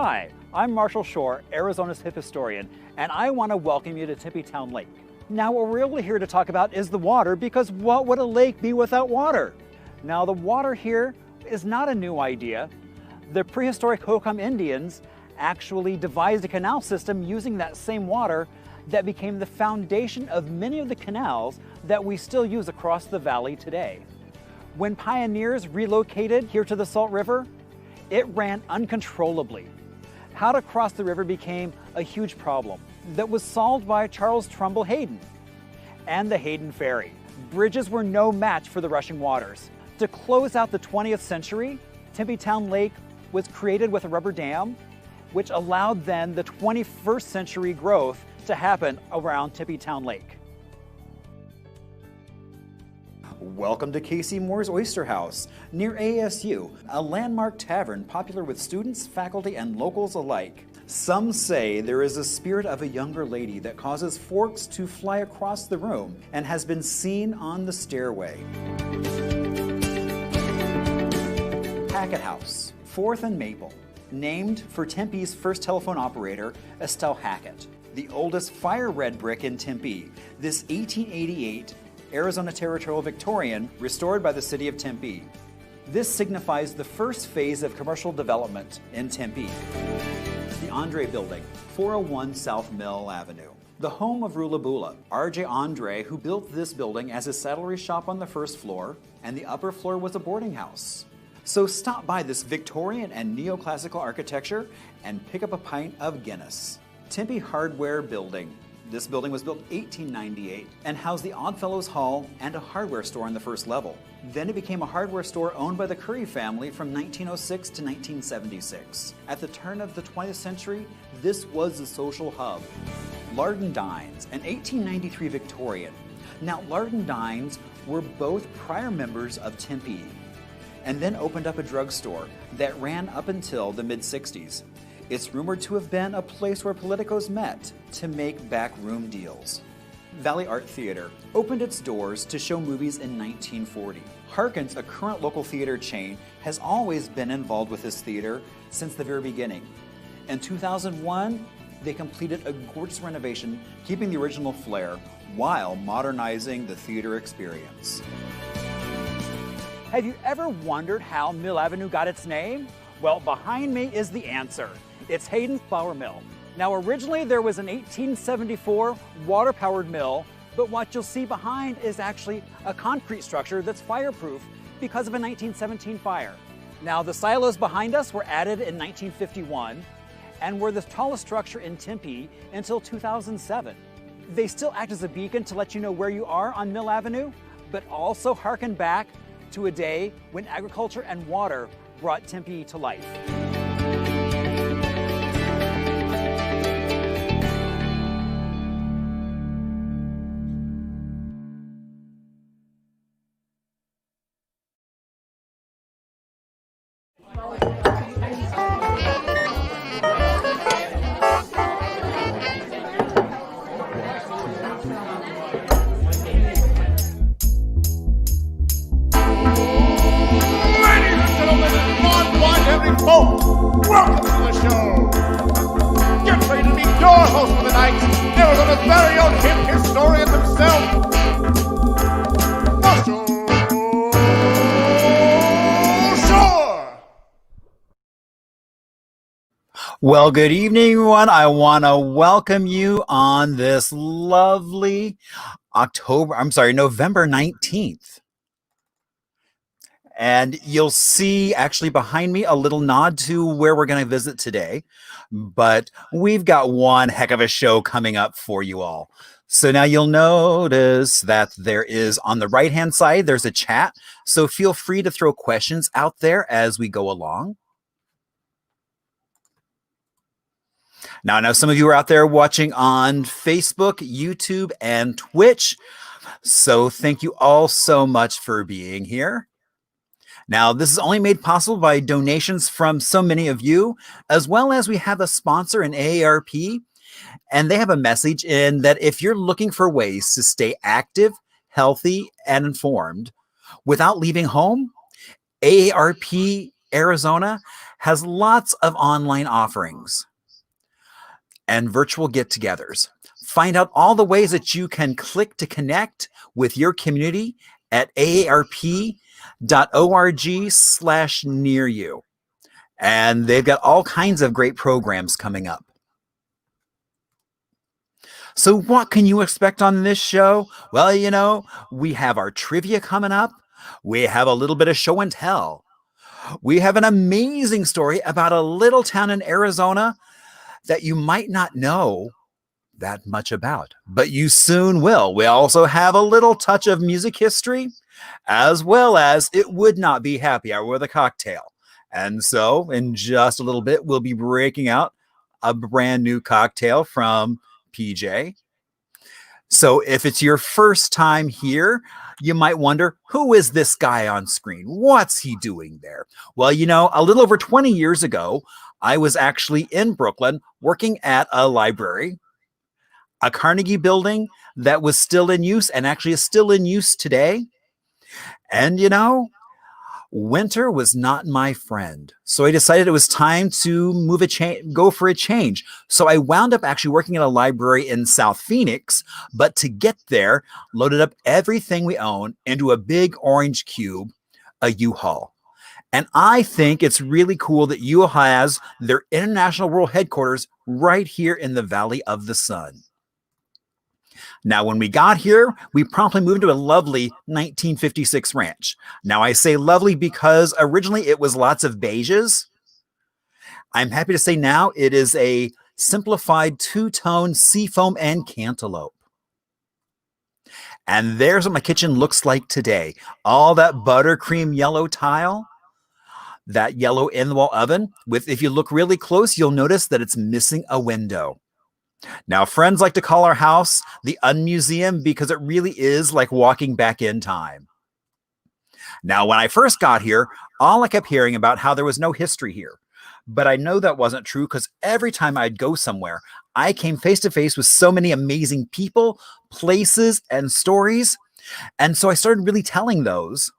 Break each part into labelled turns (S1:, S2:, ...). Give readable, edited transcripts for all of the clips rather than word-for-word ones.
S1: Hi, I'm Marshall Shore, Arizona's hip historian, and I want to welcome you to Tempe Town Lake. Now, what we're really here to talk about is the water, because what would a lake be without water? Now, the water here is not a new idea. The prehistoric Hokum Indians actually devised a canal system using that same water that became the foundation of many of the canals that we still use across the valley today. When pioneers relocated here to the Salt River, it ran uncontrollably. How to cross the river became a huge problem that was solved by Charles Trumbull Hayden and the Hayden Ferry. Bridges were no match for the rushing waters. To close out the 20th century, Tempe Town Lake was created with a rubber dam, which allowed then the 21st century growth to happen around Tempe Town Lake. Welcome to Casey Moore's Oyster House, near ASU, a landmark tavern popular with students, faculty, and locals alike. Some say there is a spirit of a younger lady that causes forks to fly across the room and has been seen on the stairway. Hackett House, 4th and Maple, named for Tempe's first telephone operator, Estelle Hackett. The oldest fire red brick in Tempe, this 1888 Arizona Territorial Victorian restored by the city of Tempe. This signifies the first phase of commercial development in Tempe. The Andre Building, 401 South Mill Avenue. The home of Rulabula, R.J. Andre, who built this building as a saddlery shop on the first floor, and the upper floor was a boarding house. So stop by this Victorian and neoclassical architecture and pick up a pint of Guinness. Tempe Hardware Building. This building was built in 1898 and housed the Oddfellows Hall and a hardware store on the first level. Then it became a hardware store owned by the Curry family from 1906 to 1976. At the turn of the 20th century, this was the social hub. Lardon Dines, an 1893 Victorian. Now, Lardon Dines were both prior members of Tempe and then opened up a drugstore that ran up until the mid-60s. It's rumored to have been a place where politicos met to make backroom deals. Valley Art Theater opened its doors to show movies in 1940. Harkins, a current local theater chain, has always been involved with this theater since the very beginning. In 2001, they completed a gorgeous renovation, keeping the original flair while modernizing the theater experience. Have you ever wondered how Mill Avenue got its name? Well, behind me is the answer. It's Hayden Flour Mill. Now, originally there was an 1874 water-powered mill, but what you'll see behind is actually a concrete structure that's fireproof because of a 1917 fire. Now, the silos behind us were added in 1951 and were the tallest structure in Tempe until 2007. They still act as a beacon to let you know where you are on Mill Avenue, but also harken back to a day when agriculture and water brought Tempe to life.
S2: Welcome to the show! Get ready to meet your host for the night, Arizona's very own hip historian himself, Marshall Shore!
S1: Well, good evening, everyone. I want to welcome you on this lovely November 19th. And you'll see actually behind me a little nod to where we're going to visit today. But we've got one heck of a show coming up for you all. So now you'll notice that there is on the right-hand side, there's a chat. So feel free to throw questions out there as we go along. Now, I know some of you are out there watching on Facebook, YouTube, and Twitch. So thank you all so much for being here. Now, this is only made possible by donations from so many of you, as well as we have a sponsor in AARP, and they have a message in that if you're looking for ways to stay active, healthy, and informed without leaving home, AARP Arizona has lots of online offerings and virtual get-togethers. Find out all the ways that you can click to connect with your community at aarp.org/near you. And they've got all kinds of great programs coming up. So what can you expect on this show? Well, we have our trivia coming up. We have a little bit of show and tell. We have an amazing story about a little town in Arizona that you might not know that much about, but you soon will. We also have a little touch of music history, as well as it would not be happy hour with a cocktail. And so in just a little bit, we'll be breaking out a brand new cocktail from PJ. So if it's your first time here, you might wonder, who is this guy on screen? What's he doing there? Well, a little over 20 years ago, I was actually in Brooklyn working at a library, a Carnegie building that was still in use and actually is still in use today. And, winter was not my friend. So I decided it was time to go for a change. So I wound up actually working at a library in South Phoenix, but to get there, loaded up everything we own into a big orange cube, a U-Haul. And I think it's really cool that U-Haul has their International World Headquarters right here in the Valley of the Sun. Now, when we got here, we promptly moved to a lovely 1956 ranch. Now, I say lovely because originally it was lots of beiges. I'm happy to say now it is a simplified two-tone seafoam and cantaloupe. And there's what my kitchen looks like today. All that buttercream yellow tile, that yellow in-the-wall oven. If you look really close, you'll notice that it's missing a window. Now, friends like to call our house the Unmuseum because it really is like walking back in time. Now, when I first got here, all I kept hearing about how there was no history here. But I know that wasn't true because every time I'd go somewhere, I came face to face with so many amazing people, places, and stories. And so I started really telling those.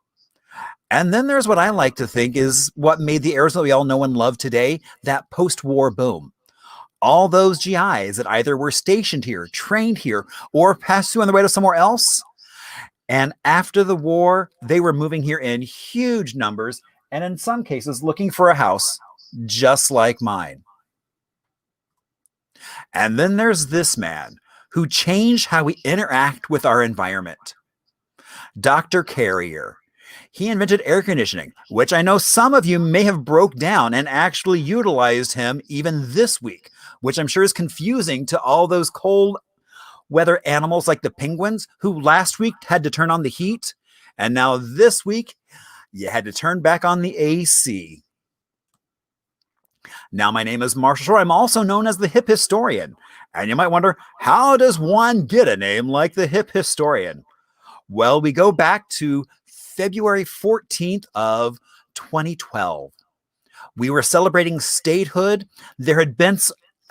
S1: And then there's what I like to think is what made the Arizona we all know and love today, that post-war boom. All those GIs that either were stationed here, trained here, or passed through on the way to somewhere else. And after the war, they were moving here in huge numbers, and in some cases looking for a house just like mine. And then there's this man who changed how we interact with our environment. Dr. Carrier. He invented air conditioning, which I know some of you may have broke down and actually utilized him even this week, which I'm sure is confusing to all those cold weather animals like the penguins who last week had to turn on the heat. And now this week, you had to turn back on the AC. Now, my name is Marshall Shore. I'm also known as the Hip Historian. And you might wonder, how does one get a name like the Hip Historian? Well, we go back to February 14th of 2012. We were celebrating statehood. There had been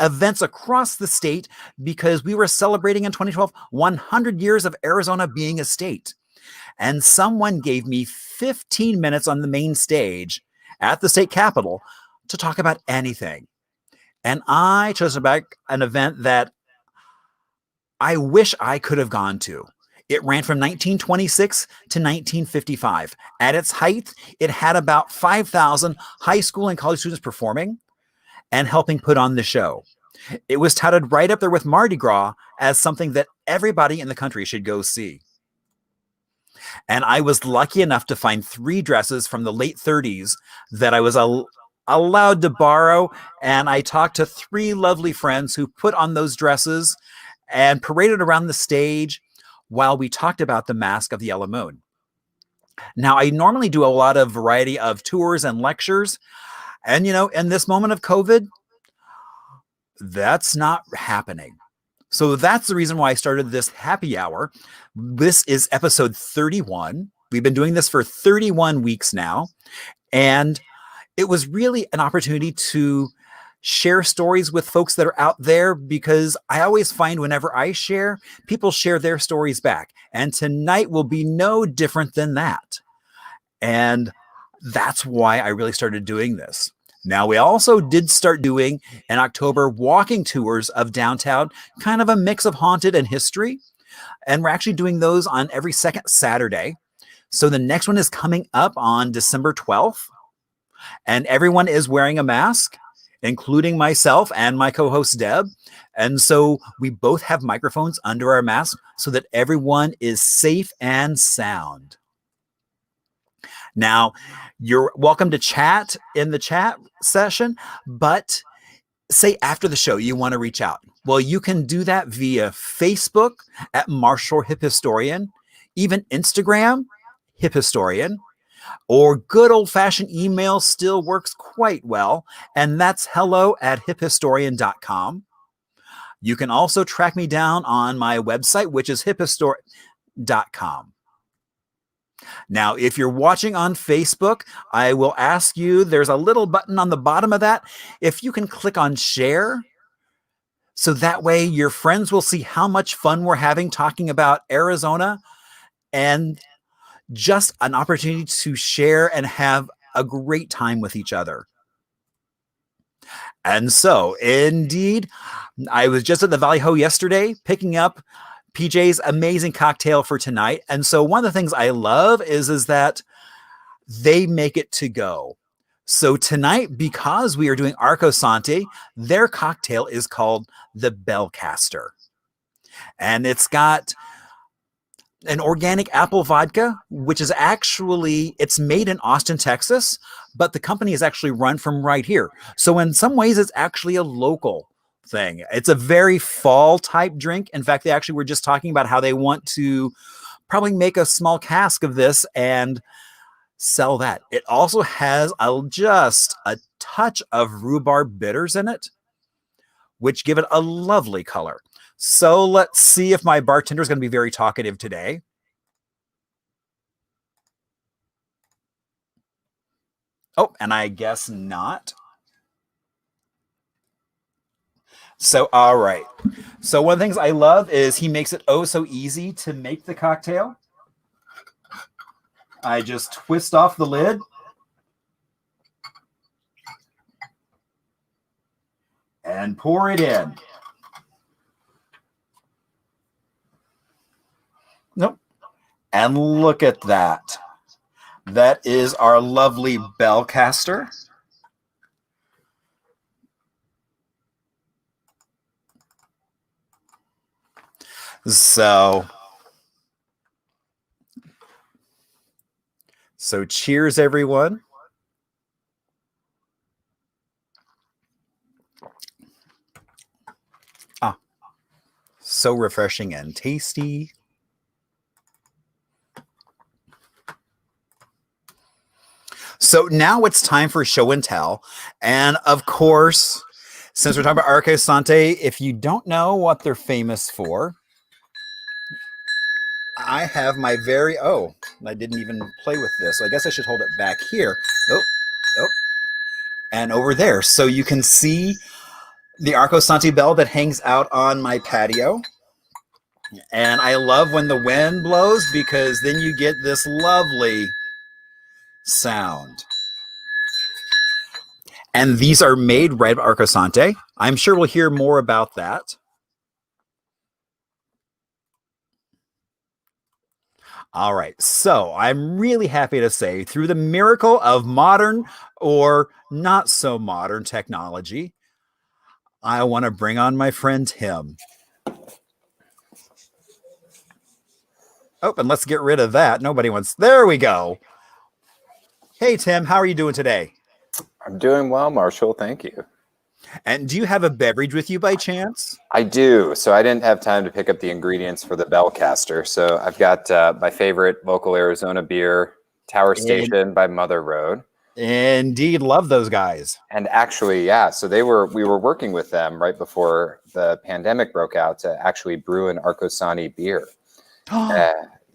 S1: events across the state because we were celebrating in 2012 100 years of Arizona being a state. And someone gave me 15 minutes on the main stage at the state capitol to talk about anything. And I chose about an event that I wish I could have gone to. It ran from 1926 to 1955. At its height, it had about 5,000 high school and college students performing and helping put on the show. It was touted right up there with Mardi Gras as something that everybody in the country should go see. And I was lucky enough to find 3 dresses from the late 30s that I was allowed to borrow. And I talked to 3 lovely friends who put on those dresses and paraded around the stage while we talked about the Mask of the Yellow Moon. Now, I normally do a lot of variety of tours and lectures. And, in this moment of COVID, that's not happening. So that's the reason why I started this happy hour. This is episode 31. We've been doing this for 31 weeks now. And it was really an opportunity to share stories with folks that are out there, because I always find whenever I share, people share their stories back. And tonight will be no different than that. And that's why I really started doing this. Now, we also did start doing in October walking tours of downtown, kind of a mix of haunted and history. And we're actually doing those on every second Saturday. So the next one is coming up on December 12th. And everyone is wearing a mask, including myself and my co-host Deb. And so we both have microphones under our masks so that everyone is safe and sound. Now, you're welcome to chat in the chat session, but say after the show you want to reach out. Well, you can do that via Facebook at Marshall Hip Historian, even Instagram, Hip Historian, or good old-fashioned email still works quite well, and that's hello@hiphistorian.com. You can also track me down on my website, which is hiphistorian.com. Now, if you're watching on Facebook, I will ask you, there's a little button on the bottom of that, if you can click on share, so that way your friends will see how much fun we're having talking about Arizona, and just an opportunity to share and have a great time with each other. And so, indeed, I was just at the Valley Ho yesterday picking up PJ's amazing cocktail for tonight. And so one of the things I love is that they make it to go. So tonight, because we are doing Arcosanti, their cocktail is called the Bellcaster. And it's got an organic apple vodka, which is actually, it's made in Austin, Texas, but the company is actually run from right here. So in some ways, it's actually a local thing. It's a very fall type drink. In fact, they actually were just talking about how they want to probably make a small cask of this and sell that. It also has just a touch of rhubarb bitters in it, which give it a lovely color. So let's see if my bartender is going to be very talkative today. Oh, and I guess not. So, all right. So one of the things I love is he makes it oh so easy to make the cocktail. I just twist off the lid. And pour it in. Nope. And look at that. That is our lovely Bellcaster. So cheers, everyone. So refreshing and tasty. So now it's time for show and tell. And of course, since we're talking about Arcosante, if you don't know what they're famous for, I have my very, I didn't even play with this. So I guess I should hold it back here. Oh, and over there. So you can see the Arcosanti bell that hangs out on my patio. And I love when the wind blows because then you get this lovely sound. And these are made right at Arcosante. I'm sure we'll hear more about that. All right, so I'm really happy to say, through the miracle of modern or not so modern technology, I want to bring on my friend Tim. Oh, and let's get rid of that. Nobody wants, there we go. Hey, Tim, how are you doing today?
S3: I'm doing well, Marshall. Thank you.
S1: And do you have a beverage with you by chance?
S3: I do. So I didn't have time to pick up the ingredients for the Bellcaster. So I've got my favorite local Arizona beer, Tower Station by Mother Road.
S1: Indeed, love those guys.
S3: And actually, yeah, so we were working with them right before the pandemic broke out to actually brew an Arcosani beer.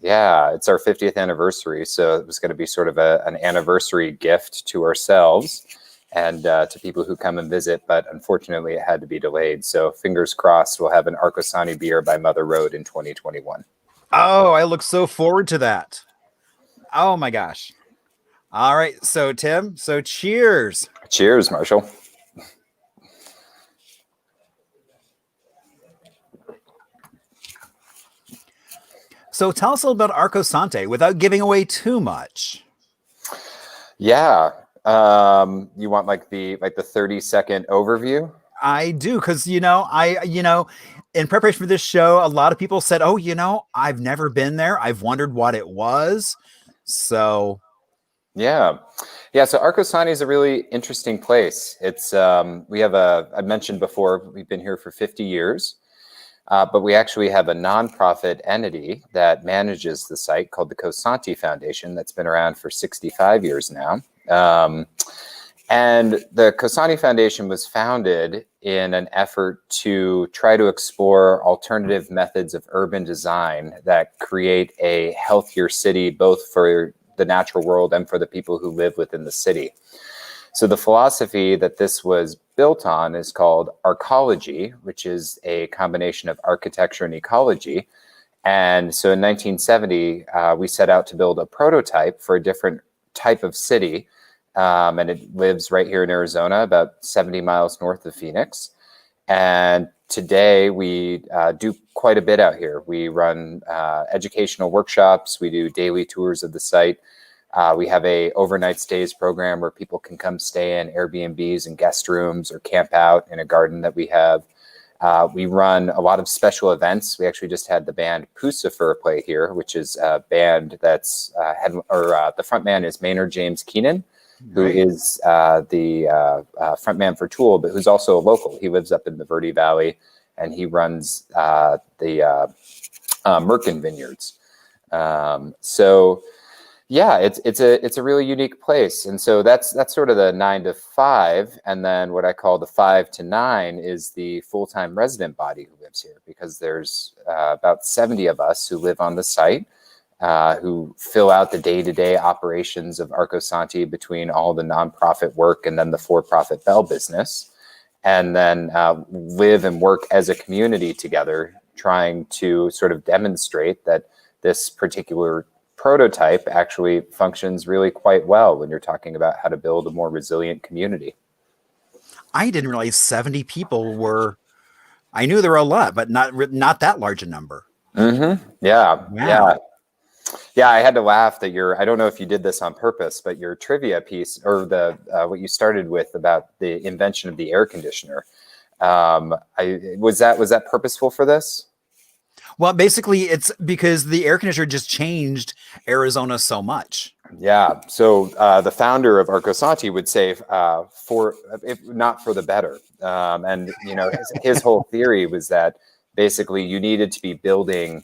S3: Yeah, it's our 50th anniversary. So it was going to be sort of an anniversary gift to ourselves and to people who come and visit, but unfortunately it had to be delayed. So fingers crossed, we'll have an Arcosani beer by Mother Road in 2021.
S1: Oh, I look so forward to that. Oh my gosh. All right. So Tim, so cheers.
S3: Cheers, Marshall.
S1: So tell us a little about Arcosante without giving away too much.
S3: Yeah. You want like the 30-second overview?
S1: I do, because in preparation for this show, a lot of people said, "Oh, I've never been there. I've wondered what it was." So,
S3: yeah. So Arcosanti is a really interesting place. It's we have I mentioned before, we've been here for 50 years, but we actually have a nonprofit entity that manages the site called the Cosanti Foundation that's been around for 65 years now. And the Cosanti Foundation was founded in an effort to try to explore alternative methods of urban design that create a healthier city, both for the natural world and for the people who live within the city. So the philosophy that this was built on is called arcology, which is a combination of architecture and ecology. And so in 1970, we set out to build a prototype for a different type of city. And it lives right here in Arizona, about 70 miles north of Phoenix. And today we do quite a bit out here. We run educational workshops. We do daily tours of the site. We have a overnight stays program where people can come stay in Airbnbs and guest rooms or camp out in a garden that we have. We run a lot of special events. We actually just had the band Pucifer play here, which is a band that's the front man is Maynard James Keenan, who is the frontman for Tool, but who's also a local. He lives up in the Verde Valley, and he runs the Merkin Vineyards. So, yeah, it's a really unique place, and so that's sort of the 9 to 5, and then what I call the 5 to 9 is the full-time resident body who lives here, because there's about 70 of us who live on the site. Who fill out the day-to-day operations of Arcosanti between all the nonprofit work and then the for-profit Bell business, and then live and work as a community together, trying to sort of demonstrate that this particular prototype actually functions really quite well when you're talking about how to build a more resilient community.
S1: I didn't realize 70 people were, I knew there were a lot, but not that large a number.
S3: Mm-hmm. Yeah.
S1: Wow.
S3: Yeah, I had to laugh that I don't know if you did this on purpose, but your trivia piece, or what you started with about the invention of the air conditioner, was that purposeful for this?
S1: Well, basically it's because the air conditioner just changed Arizona so much.
S3: Yeah. So the founder of Arcosanti would say, if not for the better. And his whole theory was that basically you needed to be building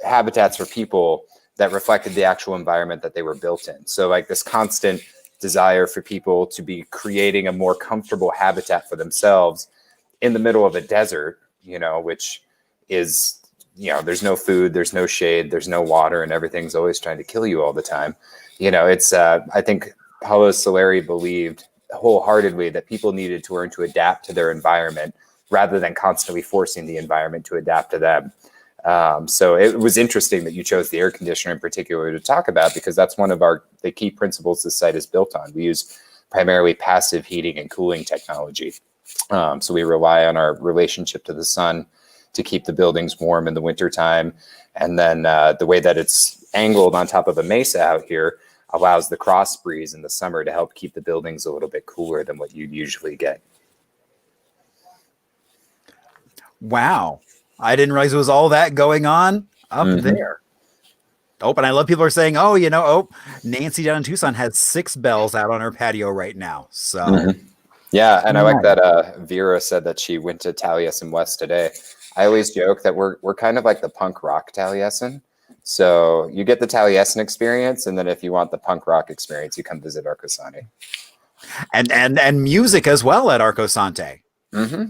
S3: habitats for people that reflected the actual environment that they were built in. So like this constant desire for people to be creating a more comfortable habitat for themselves in the middle of a desert, which is, there's no food, there's no shade, there's no water, and everything's always trying to kill you all the time. It's, I think Paulo Solari believed wholeheartedly that people needed to learn to adapt to their environment rather than constantly forcing the environment to adapt to them. So it was interesting that you chose the air conditioner in particular to talk about, because that's one of the key principles this site is built on. We use primarily passive heating and cooling technology. So we rely on our relationship to the sun to keep the buildings warm in the wintertime. And then the way that it's angled on top of a mesa out here allows the cross breeze in the summer to help keep the buildings a little bit cooler than what you'd usually get.
S1: Wow. I didn't realize there was all that going on up there. Oh, and I love people are saying, Nancy down in Tucson has 6 bells out on her patio right now. So,
S3: yeah. And I like that Vera said that she went to Taliesin West today. I always joke that we're kind of like the punk rock Taliesin. So you get the Taliesin experience, and then if you want the punk rock experience, you come visit Arcosanti.
S1: And music as well at Arcosante.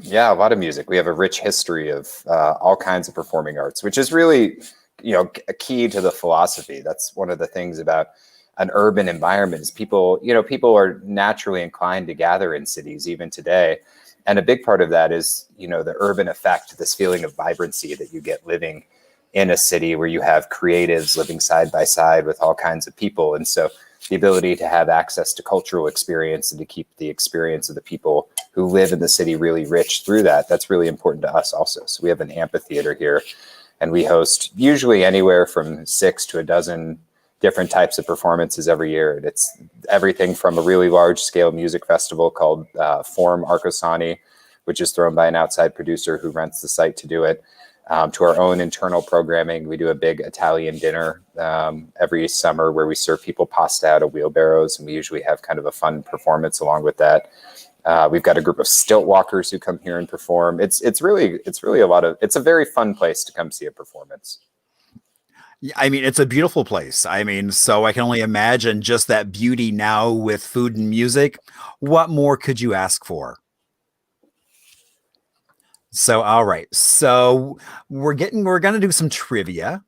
S3: Yeah, a lot of music. We have a rich history of all kinds of performing arts, which is really, a key to the philosophy. That's one of the things about an urban environment is people are naturally inclined to gather in cities even today. And a big part of that is, the urban effect, this feeling of vibrancy that you get living in a city where you have creatives living side by side with all kinds of people. And so the ability to have access to cultural experience and to keep the experience of the people who live in the city really rich through that. That's really important to us also. So we have an amphitheater here, and we host usually anywhere from 6 to a dozen different types of performances every year. It's everything from a really large scale music festival called Form Arcosanti, which is thrown by an outside producer who rents the site to do it, to our own internal programming. We do a big Italian dinner every summer where we serve people pasta out of wheelbarrows, and we usually have kind of a fun performance along with that. We've got a group of stilt walkers who come here and perform. It's really it's a very fun place to come see a performance.
S1: I mean, it's a beautiful place. I mean, so I can only imagine just that beauty now with food and music. What more could you ask for? So, all right. So we're going to do some trivia.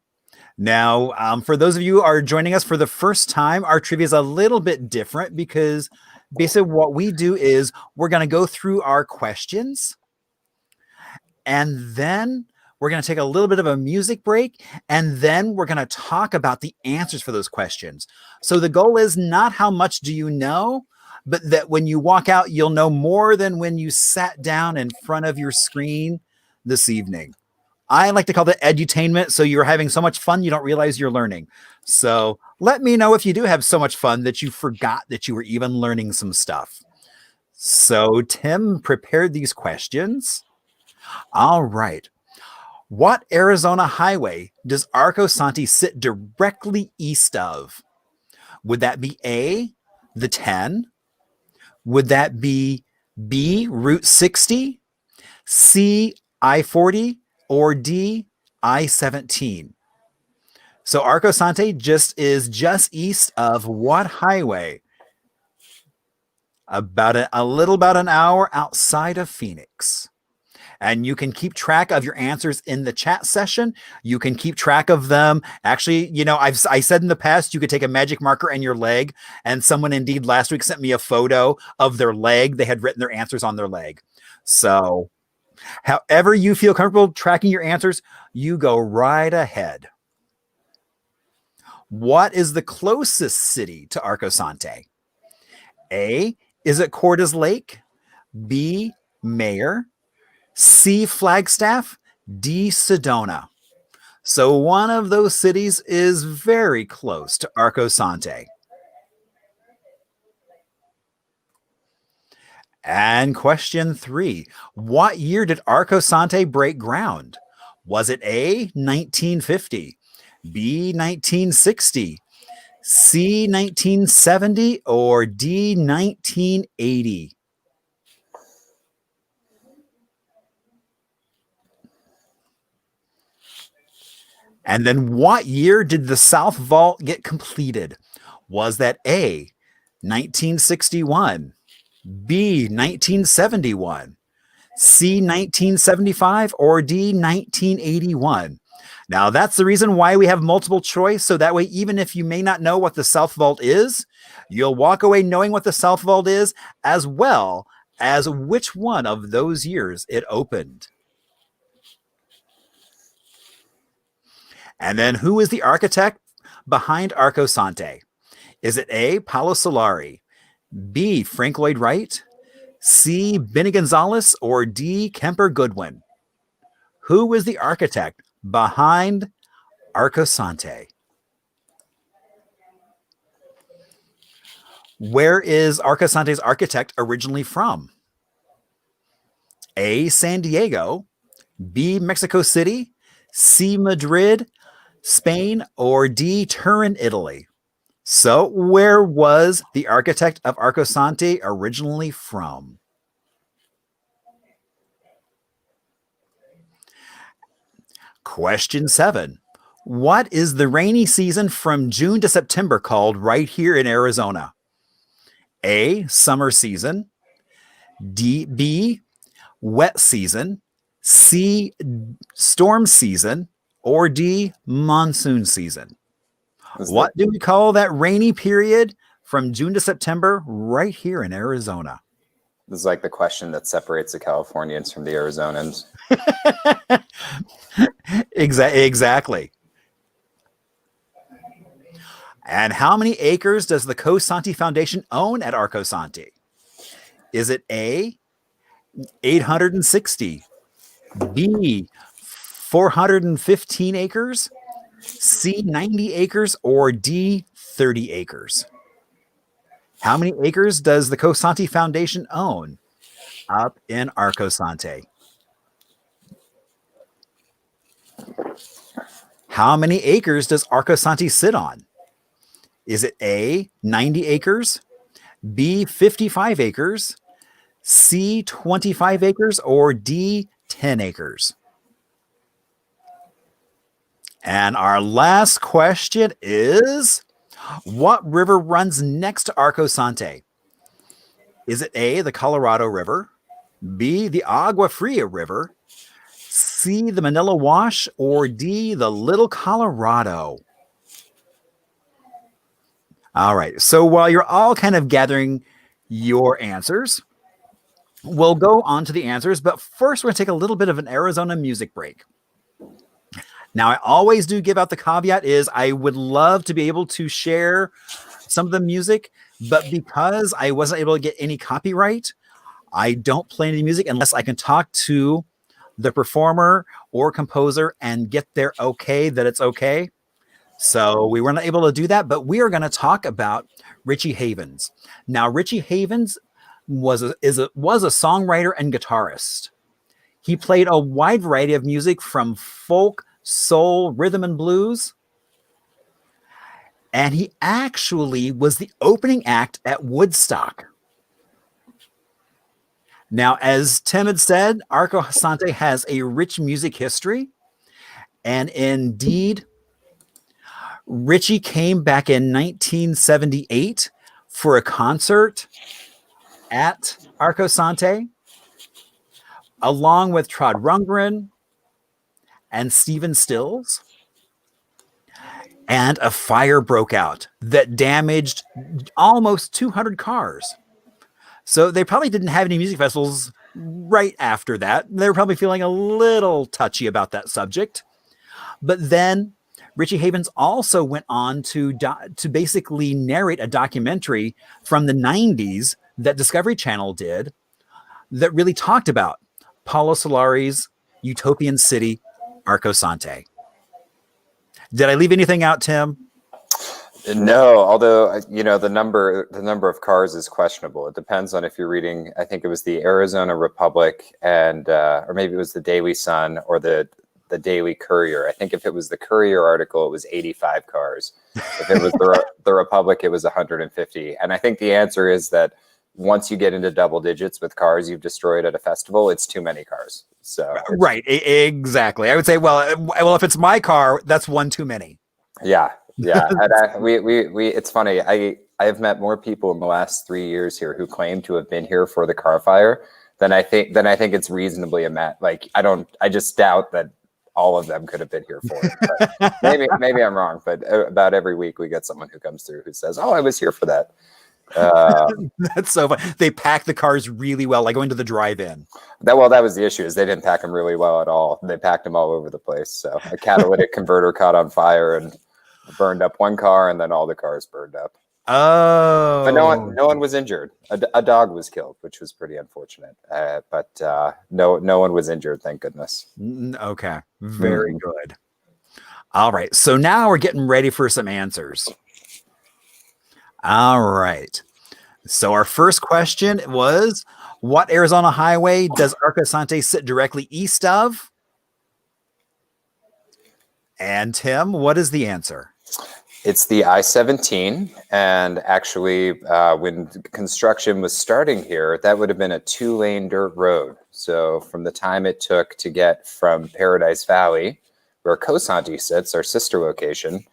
S1: Now, for those of you who are joining us for the first time, our trivia is a little bit different because basically what we do is we're going to go through our questions, and then we're going to take a little bit of a music break, and then we're going to talk about the answers for those questions. So the goal is not how much do you know, but that when you walk out, you'll know more than when you sat down in front of your screen this evening. I like to call it edutainment. So you're having so much fun, you don't realize you're learning. So let me know if you do have so much fun that you forgot that you were even learning some stuff. So Tim prepared these questions. All right. What Arizona highway does Arcosanti sit directly east of? Would that be A, the 10? Would that be B, Route 60, C, I-40, or D, I-17? So Arcosante is just east of what highway? About an hour outside of Phoenix. And you can keep track of your answers in the chat session. You can keep track of them. Actually, I said in the past, you could take a magic marker and your leg. And someone indeed last week sent me a photo of their leg. They had written their answers on their leg. So however you feel comfortable tracking your answers, you go right ahead. What is the closest city to Arcosante? A, is it Cordes Lake? B, Mayor? C, Flagstaff, D, Sedona. So one of those cities is very close to Arcosante. And question 3, what year did Arcosante break ground? Was it A, 1950, B, 1960, C, 1970, or D, 1980? And then what year did the South Vault get completed? Was that A, 1961, B, 1971, C, 1975, or D, 1981? Now, that's the reason why we have multiple choice, so that way, even if you may not know what the South Vault is, you'll walk away knowing what the South Vault is, as well as which one of those years it opened. And then who is the architect behind Arcosante? Is it A, Paulo Solari, B, Frank Lloyd Wright, C, Benny Gonzalez, or D, Kemper Goodwin? Who is the architect behind Arcosante? Where is Arcosante's architect originally from? A, San Diego, B, Mexico City, C, Madrid, Spain, or D, Turin, Italy? So where was the architect of Arcosante originally from? Question 7. What is the rainy season from June to September called right here in Arizona? A, summer season, B, wet season, C, storm season, or D, monsoon season? What do we call that rainy period from June to September right here in Arizona?
S3: This is like the question that separates the Californians from the Arizonans.
S1: Exactly. And how many acres does the Cosanti Foundation own at Arcosanti? Is it A, 860, B, 415 acres, C, 90 acres, or D, 30 acres? How many acres does the Cosanti Foundation own up in Arcosante? How many acres does Arcosanti sit on? Is it A, 90 acres, B, 55 acres, C, 25 acres, or D, 10 acres? And our last question is, what river runs next to Arcosante? Is it A, the Colorado River, B, the Agua Fria River, C, the Manila Wash, or D, the Little Colorado? All right, so while you're all kind of gathering your answers, we'll go on to the answers, but first we're going to take a little bit of an Arizona music break. Now, I always do give out the caveat is I would love to be able to share some of the music, but because I wasn't able to get any copyright, I don't play any music unless I can talk to the performer or composer and get their okay that it's okay. So we weren't able to do that, but we are going to talk about Richie Havens. Now, Richie Havens was a songwriter and guitarist. He played a wide variety of music from folk, soul, rhythm, and blues. And he actually was the opening act at Woodstock. Now, as Tim had said, Arcosante has a rich music history. And indeed, Richie came back in 1978 for a concert at Arcosante, along with Trod Rundgren and Stephen Stills. And a fire broke out that damaged almost 200 cars. So they probably didn't have any music festivals right after that. They were probably feeling a little touchy about that subject. But then Richie Havens also went on to basically narrate a documentary from the 90s that Discovery Channel did that really talked about Paulo Solari's utopian city, Arcosante. Did I leave anything out, Tim?
S3: No, although the number of cars is questionable. It depends on if you're reading. I think it was the Arizona Republic and or maybe it was the Daily Sun or the Daily Courier. I think if it was the Courier article, it was 85 cars. If it was the Republic, it was 150. And I think the answer is that once you get into double digits with cars you've destroyed at a festival, it's too many cars. So
S1: right, exactly. I would say, well, if it's my car, that's one too many.
S3: Yeah. And we it's funny. I have met more people in the last 3 years here who claim to have been here for the car fire than I think it's reasonably I just doubt that all of them could have been here for it. But maybe I'm wrong, but about every week we get someone who comes through who says, "Oh, I was here for that."
S1: That's so fun. They pack the cars really well, like going to the drive-in.
S3: That was the issue, is they didn't pack them really well at all. They packed them all over the place. So a catalytic converter caught on fire and burned up one car, and then all the cars burned up.
S1: Oh,
S3: but no one was injured. A dog was killed, which was pretty unfortunate. But no one was injured, thank goodness.
S1: Okay, very good. All right, so now we're getting ready for some answers. All right. So our first question was, what Arizona highway does Arcosante sit directly east of? And Tim, what is the answer?
S3: It's the I-17. And actually, when construction was starting here, that would have been a 2-lane dirt road. So from the time it took to get from Paradise Valley, where Cosanti sits, our sister location,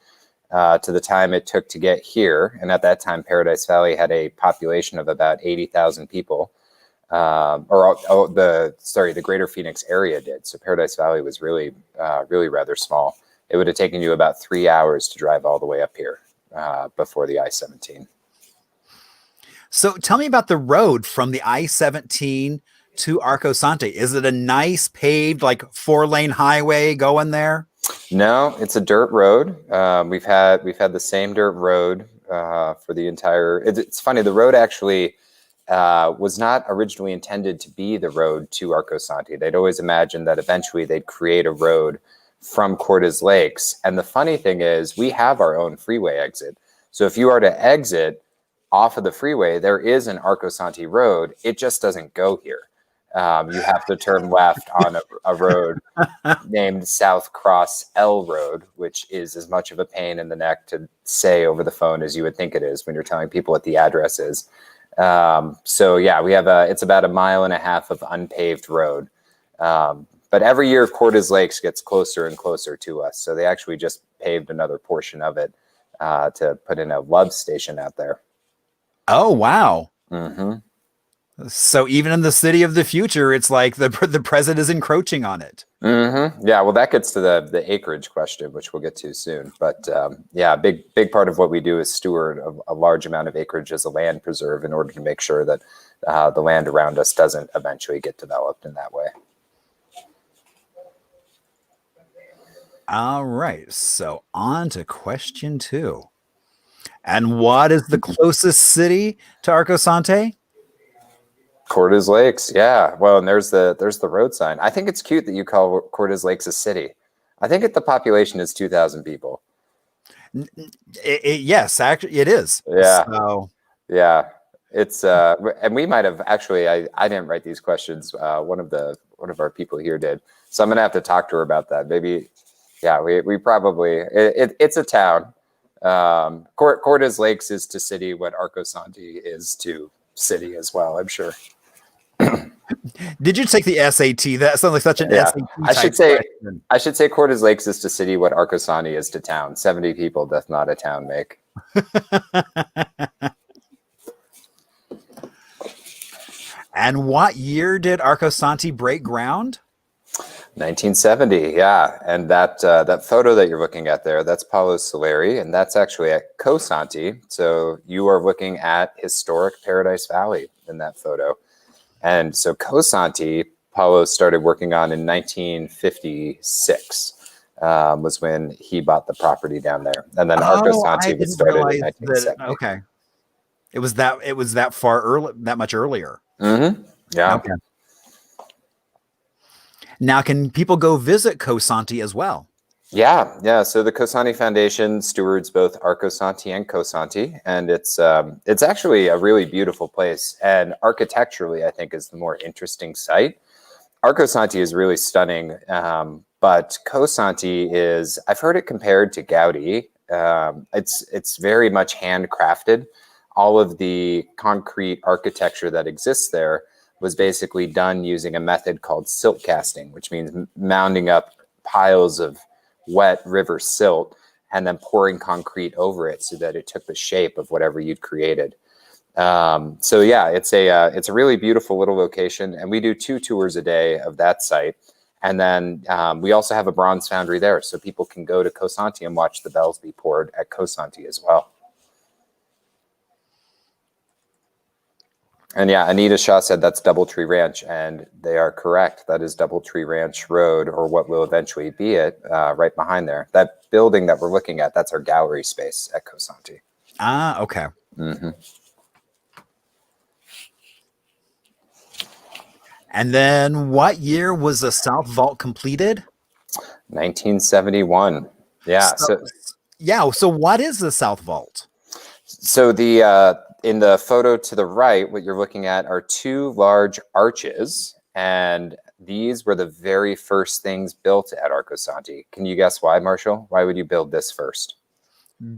S3: to the time it took to get here, and at that time Paradise Valley had a population of about 80,000 people, the Greater Phoenix area did. So Paradise Valley was really rather small. It would have taken you about 3 hours to drive all the way up here before the I-17.
S1: So tell me about the road from the I-17 to Arcosante. Is it a nice paved, 4-lane highway going there?
S3: No, it's a dirt road. We've had the same dirt road for the entire. It's funny. The road actually was not originally intended to be the road to Arcosanti. They'd always imagined that eventually they'd create a road from Cordes Lakes. And the funny thing is, we have our own freeway exit. So if you are to exit off of the freeway, there is an Arcosanti road. It just doesn't go here. You have to turn left on a road named South Cross L Road, which is as much of a pain in the neck to say over the phone as you would think it is when you're telling people what the address is. So yeah, it's about 1.5 miles of unpaved road. But every year Cordes Lakes gets closer and closer to us. So they actually just paved another portion of it to put in a love station out there.
S1: Oh, wow.
S3: Mm-hmm.
S1: So even in the city of the future, it's like the present is encroaching on it.
S3: Mm-hmm. Yeah, well, that gets to the acreage question, which we'll get to soon. But yeah, big part of what we do is steward a large amount of acreage as a land preserve in order to make sure that the land around us doesn't eventually get developed in that way.
S1: All right, so on to question 2. And what is the closest city to Arcosante?
S3: Cordes Lakes, yeah. Well, and there's the road sign. I think it's cute that you call Cordes Lakes a city. I think the population is 2,000 people.
S1: Yes, actually, it is.
S3: Yeah.
S1: So.
S3: Yeah. It's and we might have actually. I didn't write these questions. One of our people here did. So I'm gonna have to talk to her about that. Maybe. Yeah, we probably it's a town. Cordes Lakes is to city what Arcosanti is to city as well, I'm sure.
S1: Did you take the SAT? That sounds like such an SAT.
S3: I should say Cordes Lakes is to city what Arcosanti is to town. 70 people doth not a town make.
S1: And what year did Arcosanti break ground?
S3: 1970, yeah. And that photo that you're looking at there, that's Paulo Solari, and that's actually at Cosanti. So you are looking at historic Paradise Valley in that photo. And so Cosanti, Paulo started working on in 1956, was when he bought the property down there. And then Arcosanti was started in 1970.
S1: Okay. It was that far early, that much earlier.
S3: Mm-hmm. Yeah.
S1: Okay. Now, can people go visit Cosanti as well?
S3: Yeah. So the Cosanti Foundation stewards both Arcosanti and Cosanti, and it's actually a really beautiful place. And architecturally, I think is the more interesting site. Arcosanti is really stunning, but Cosanti is. I've heard it compared to Gaudi. It's very much handcrafted. All of the concrete architecture that exists there was basically done using a method called silt casting, which means mounding up piles of wet river silt and then pouring concrete over it so that it took the shape of whatever you'd created. So yeah, it's a really beautiful little location, and we do 2 tours a day of that site. And then we also have a bronze foundry there, so people can go to Cosanti and watch the bells be poured at Cosanti as well. And yeah, Anita Shaw said that's Doubletree Ranch, and they are correct. That is Doubletree Ranch Road, or what will eventually be it, right behind there. That building that we're looking at, that's our gallery space at Cosanti.
S1: Ah, okay.
S3: Mm-hmm.
S1: And then what year was the South Vault completed?
S3: 1971. Yeah.
S1: So what is the South Vault?
S3: So in the photo to the right, what you're looking at are 2 large arches, and these were the very first things built at Arcosanti. Can you guess why, Marshall? Why would you build this first?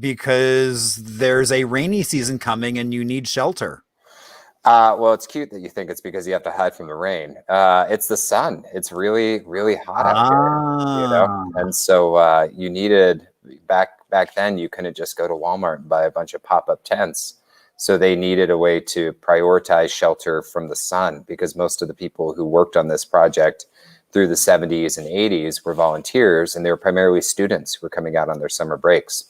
S1: Because there's a rainy season coming and you need shelter.
S3: Well, it's cute that you think it's because you have to hide from the rain. It's the sun. It's really, really hot out here, you know? And so you needed, back then, you couldn't just go to Walmart and buy a bunch of pop-up tents. So they needed a way to prioritize shelter from the sun, because most of the people who worked on this project through the 70s and 80s were volunteers, and they were primarily students who were coming out on their summer breaks.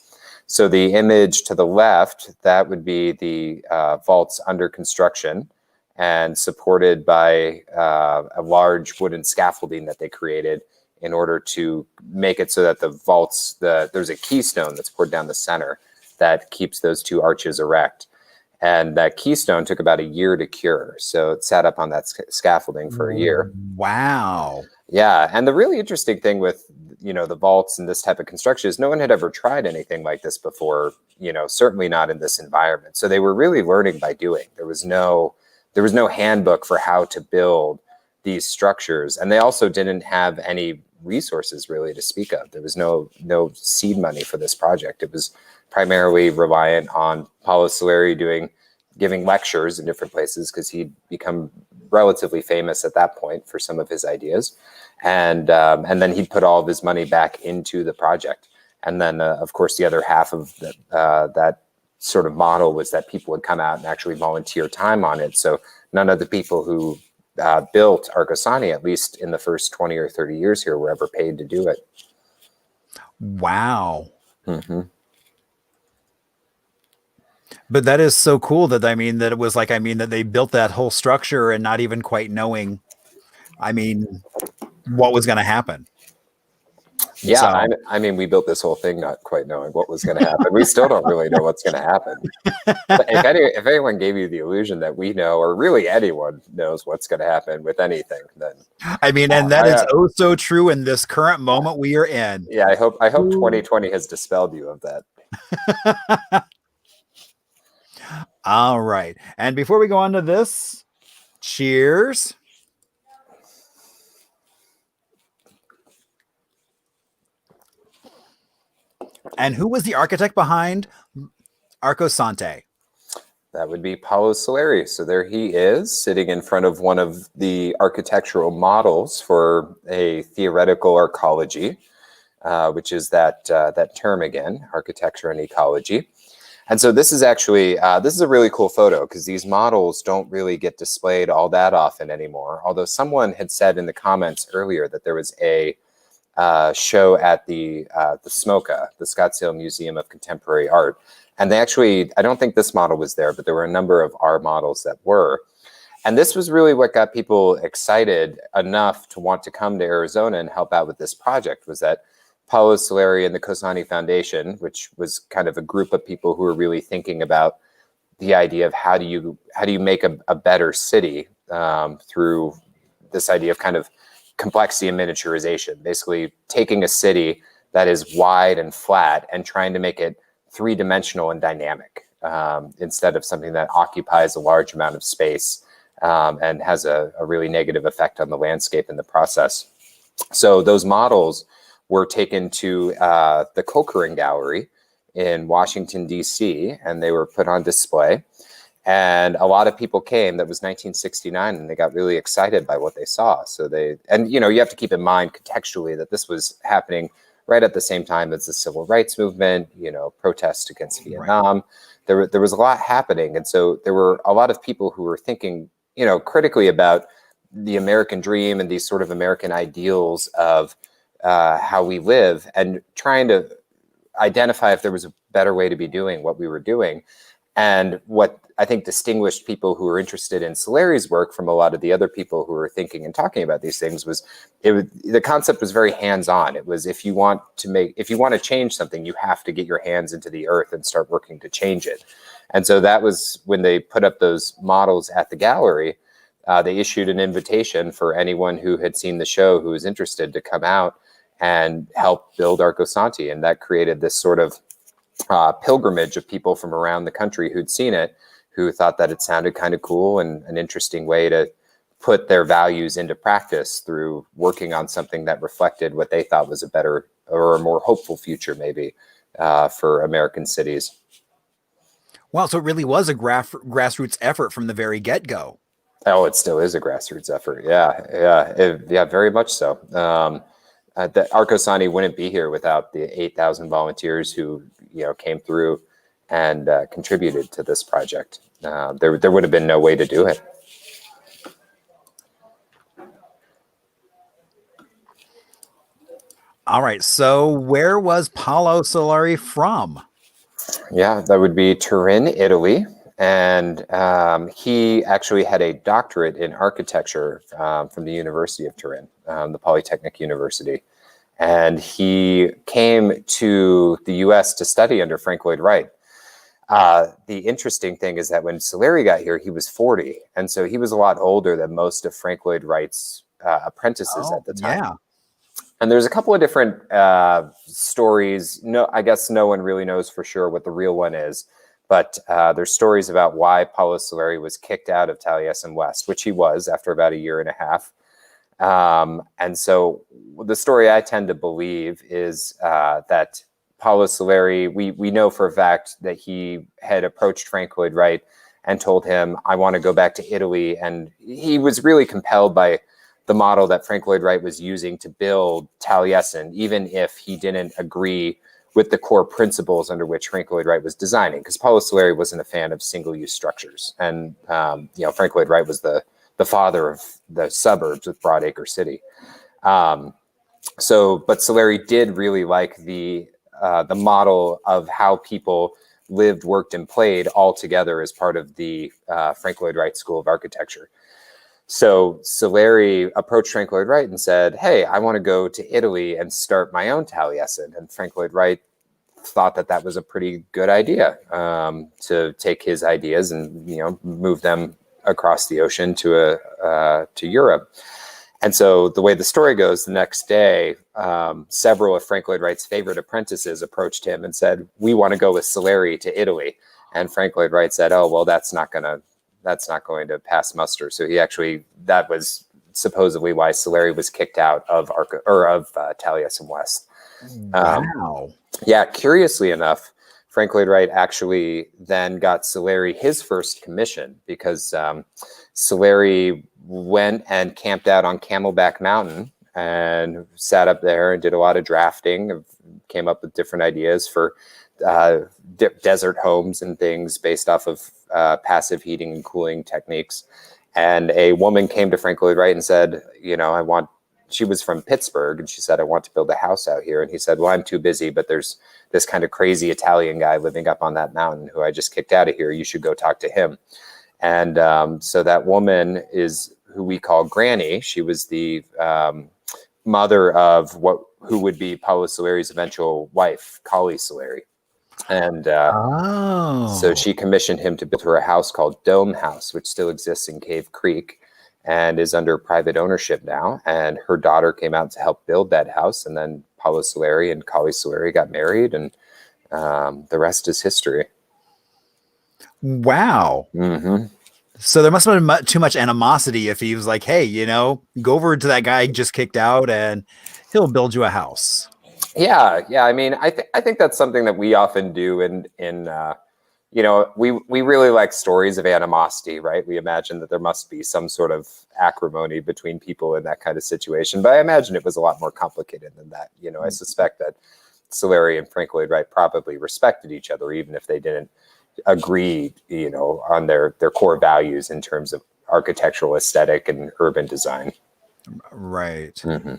S3: So the image to the left, that would be the vaults under construction and supported by a large wooden scaffolding that they created in order to make it so that the vaults, there's a keystone that's poured down the center that keeps those two arches erect. And that keystone took about a year to cure. So it sat up on that scaffolding for a year.
S1: Wow.
S3: Yeah. And the really interesting thing with, the vaults and this type of construction is no one had ever tried anything like this before, certainly not in this environment. So they were really learning by doing. There was no handbook for how to build these structures. And they also didn't have any resources really to speak of. There was no seed money for this project. It was primarily reliant on Paulo Solari giving lectures in different places, because he'd become relatively famous at that point for some of his ideas. And then he'd put all of his money back into the project. And then, of course, the other half of that sort of model was that people would come out and actually volunteer time on it. So none of the people who built Arcosanti, at least in the first 20 or 30 years here, were ever paid to do it.
S1: Wow.
S3: Mm-hmm.
S1: But that is so cool that, that it was that they built that whole structure and not even quite knowing, what was going to happen.
S3: Yeah. So, we built this whole thing not quite knowing what was going to happen. We still don't really know what's going to happen. But if anyone gave you the illusion that we know, or really anyone knows what's going to happen with anything, then
S1: and that is oh so true in this current moment we are in.
S3: Yeah, I hope 2020 has dispelled you of that.
S1: All right. And before we go on to this, cheers. And who was the architect behind Arcosante?
S3: That would be Paulo Solari. So there he is, sitting in front of one of the architectural models for a theoretical arcology, which is that term again, architecture and ecology. And so this is actually, this is a really cool photo, because these models don't really get displayed all that often anymore. Although someone had said in the comments earlier that there was a show at the SMOCA, the Scottsdale Museum of Contemporary Art. And they actually, I don't think this model was there, but there were a number of our models that were. And this was really what got people excited enough to want to come to Arizona and help out with this project, was that Paulo Solari and the Cosanti Foundation, which was kind of a group of people who were really thinking about the idea of how do you make a better city through this idea of kind of complexity and miniaturization, basically taking a city that is wide and flat and trying to make it three-dimensional and dynamic instead of something that occupies a large amount of space and has a really negative effect on the landscape in the process. So those models were taken to the Corcoran Gallery in Washington, D.C., and they were put on display. And a lot of people came. That was 1969, and they got really excited by what they saw. So you have to keep in mind contextually that this was happening right at the same time as the civil rights movement, protests against Vietnam. Right. There was a lot happening. And so there were a lot of people who were thinking, critically about the American dream and these sort of American ideals of how we live, and trying to identify if there was a better way to be doing what we were doing. And what I think distinguished people who were interested in Solari's work from a lot of the other people who were thinking and talking about these things was the concept was very hands-on. It was, if you want to change something, you have to get your hands into the earth and start working to change it. And so that was when they put up those models at the gallery. They issued an invitation for anyone who had seen the show who was interested to come out and help build Arcosanti. And that created this sort of pilgrimage of people from around the country who'd seen it, who thought that it sounded kind of cool and an interesting way to put their values into practice through working on something that reflected what they thought was a better or a more hopeful future, maybe, for American cities.
S1: Wow, so it really was a grassroots effort from the very get-go.
S3: Oh, it still is a grassroots effort. Yeah, very much so. The Arcosanti wouldn't be here without the 8,000 volunteers who came through and contributed to this project. There would have been no way to do it.
S1: All right. So where was Paulo Solari from?
S3: Yeah, that would be Turin, Italy. And he actually had a doctorate in architecture from the University of Turin, the Polytechnic University. And he came to the US to study under Frank Lloyd Wright. The interesting thing is that when Solari got here, he was 40. And so he was a lot older than most of Frank Lloyd Wright's apprentices at the time.
S1: Yeah.
S3: And there's a couple of different stories. No, I guess no one really knows for sure what the real one is. But there's stories about why Paulo Solari was kicked out of Taliesin West, which he was after about a year and a half. And so the story I tend to believe is that Paulo Solari, we know for a fact that he had approached Frank Lloyd Wright and told him, I want to go back to Italy. And he was really compelled by the model that Frank Lloyd Wright was using to build Taliesin, even if he didn't agree with the core principles under which Frank Lloyd Wright was designing, because Paulo Solari wasn't a fan of single-use structures. And, Frank Lloyd Wright was the father of the suburbs with Broadacre City. But Solari did really like the model of how people lived, worked, and played all together as part of the Frank Lloyd Wright School of Architecture. So Solari approached Frank Lloyd Wright and said, hey, I want to go to Italy and start my own Taliesin. And Frank Lloyd Wright thought that was a pretty good idea, to take his ideas and, move them across the ocean to Europe. And so the way the story goes, the next day, several of Frank Lloyd Wright's favorite apprentices approached him and said, we want to go with Solari to Italy. And Frank Lloyd Wright said, oh, well, that's not going to pass muster. So that was supposedly why Solari was kicked out of Taliesin West.
S1: Wow.
S3: Yeah, curiously enough, Frank Lloyd Wright actually then got Solari his first commission, because Solari went and camped out on Camelback Mountain and sat up there and did a lot of drafting, came up with different ideas for desert homes and things based off of passive heating and cooling techniques. And a woman came to Frank Lloyd Wright and said, she was from Pittsburgh, and she said, I want to build a house out here. And he said, well, I'm too busy, but there's this kind of crazy Italian guy living up on that mountain who I just kicked out of here. You should go talk to him. And so that woman is who we call Granny. She was the mother of who would be Paulo Solari's eventual wife, Collie Solari. And so she commissioned him to build her a house called Dome House, which still exists in Cave Creek and is under private ownership now. And her daughter came out to help build that house. And then Paulo Solari and Collie Solari got married, and the rest is history.
S1: Wow.
S3: Mm-hmm.
S1: So there must have been too much animosity if he was like, hey, go over to that guy you just kicked out and he'll build you a house.
S3: Yeah. I mean, I think that's something that we often do we really like stories of animosity, right? We imagine that there must be some sort of acrimony between people in that kind of situation, but I imagine it was a lot more complicated than that. I suspect that Solari and Frank Lloyd Wright probably respected each other, even if they didn't agree, on their core values in terms of architectural aesthetic and urban design.
S1: Right.
S3: Mm-hmm.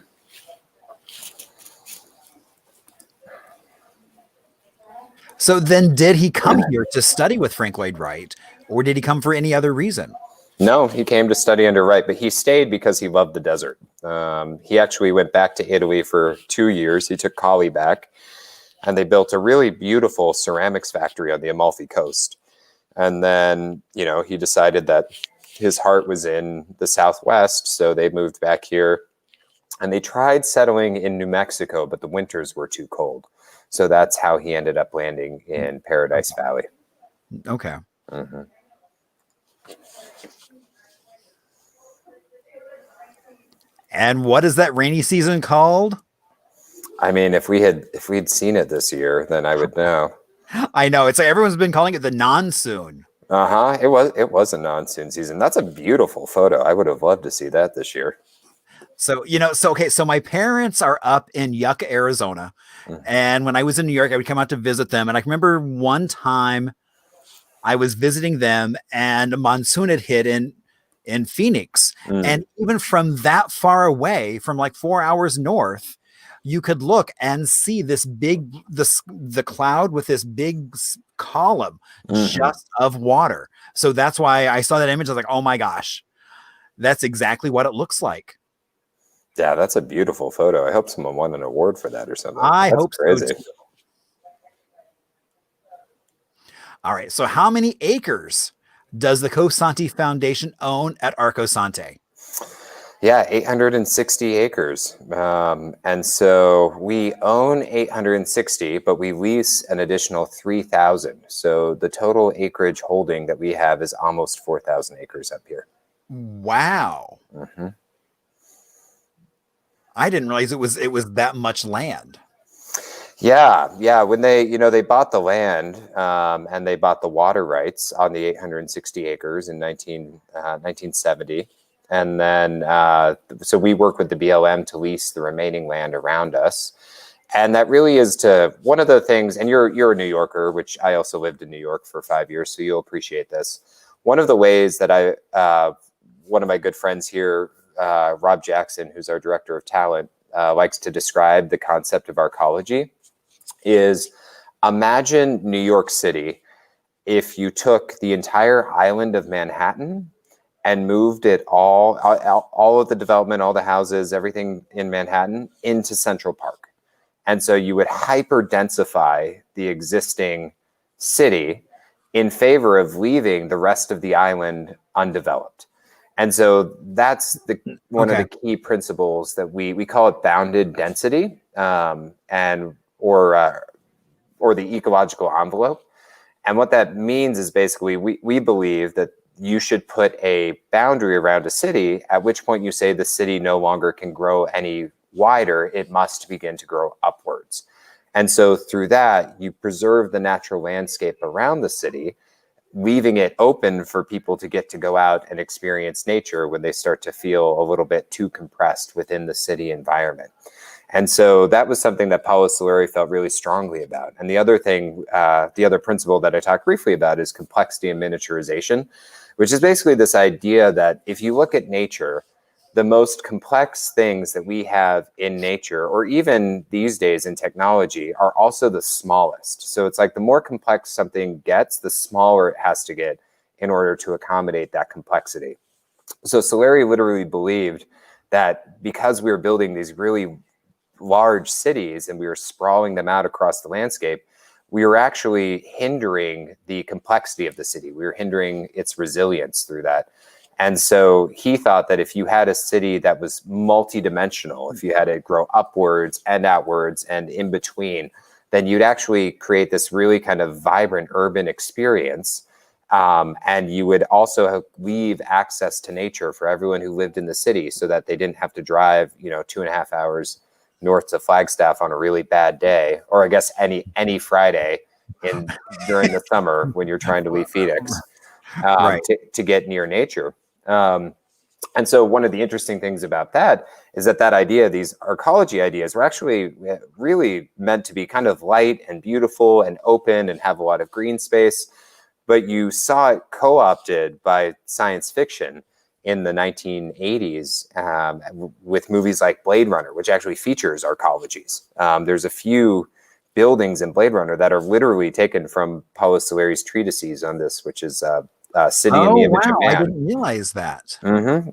S1: So then did he come here to study with Frank Lloyd Wright, or did he come for any other reason?
S3: No, he came to study under Wright, but he stayed because he loved the desert. He actually went back to Italy for 2 years. He took Collie back, and they built a really beautiful ceramics factory on the Amalfi Coast. And then, he decided that his heart was in the Southwest, so they moved back here. And they tried settling in New Mexico, but the winters were too cold. So that's how he ended up landing in Paradise Valley.
S1: Okay.
S3: Mm-hmm.
S1: And what is that rainy season called?
S3: I mean, if we'd seen it this year, then I would know.
S1: I know. It's like everyone's been calling it the Monsoon.
S3: Uh-huh. It was a monsoon season. That's a beautiful photo. I would have loved to see that this year.
S1: So, so my parents are up in Yucca, Arizona. Mm-hmm. And when I was in New York, I would come out to visit them. And I remember one time I was visiting them and a monsoon had hit in Phoenix. Mm. And even from that far away, from like 4 hours north, you could look and see the cloud with this big column just of water. So that's why I saw that image. I was like, oh my gosh, that's exactly what it looks like.
S3: Yeah, that's a beautiful photo. I hope someone won an award for that or something.
S1: I
S3: That's
S1: hope
S3: crazy.
S1: so too. All right. So how many acres does the Cosanti Foundation own at Arcosante?
S3: Yeah, 860 acres. And so we own 860, but we lease an additional 3,000. So the total acreage holding that we have is almost 4,000 acres up here.
S1: Wow. I didn't realize it was that much land.
S3: Yeah. When they bought the land and they bought the water rights on the 860 acres in 1970. And then, so we work with the BLM to lease the remaining land around us. And that really is one of the things, and you're a New Yorker, which I also lived in New York for 5 years, so you'll appreciate this. One of the ways that one of my good friends here, Rob Jackson, who's our director of talent, likes to describe the concept of arcology is imagine New York City if you took the entire island of Manhattan and moved it all of the development, all the houses, everything in Manhattan into Central Park. And so you would hyper densify the existing city in favor of leaving the rest of the island undeveloped. And so that's one of the key principles that we call it bounded density, or the ecological envelope. And what that means is basically we believe that you should put a boundary around a city, at which point you say the city no longer can grow any wider, it must begin to grow upwards. And so through that, you preserve the natural landscape around the city, leaving it open for people to get to go out and experience nature when they start to feel a little bit too compressed within the city environment. And so that was something that Paulo Solari felt really strongly about. And the other thing, the other principle that I talked briefly about is complexity and miniaturization, which is basically this idea that if you look at nature, the most complex things that we have in nature, or even these days in technology, are also the smallest. So it's like the more complex something gets, the smaller it has to get in order to accommodate that complexity. So Solari literally believed that because we were building these really large cities and we were sprawling them out across the landscape, we were actually hindering the complexity of the city. We were hindering its resilience through that. And so he thought that if you had a city that was multidimensional, if you had it grow upwards and outwards and in between, then you'd actually create this really kind of vibrant urban experience. And you would also leave access to nature for everyone who lived in the city so that they didn't have to drive, 2.5 hours north to Flagstaff on a really bad day, or I guess any Friday during the summer when you're trying to leave Phoenix,
S1: Right.
S3: to get near nature. And so one of the interesting things about that is that idea, these arcology ideas, were actually really meant to be kind of light and beautiful and open and have a lot of green space. But you saw it co-opted by science fiction in the 1980s with movies like Blade Runner, which actually features arcologies. There's a few buildings in Blade Runner that are literally taken from Paulo Solari's treatises on this, which is City in the Image of Man.
S1: I didn't realize that.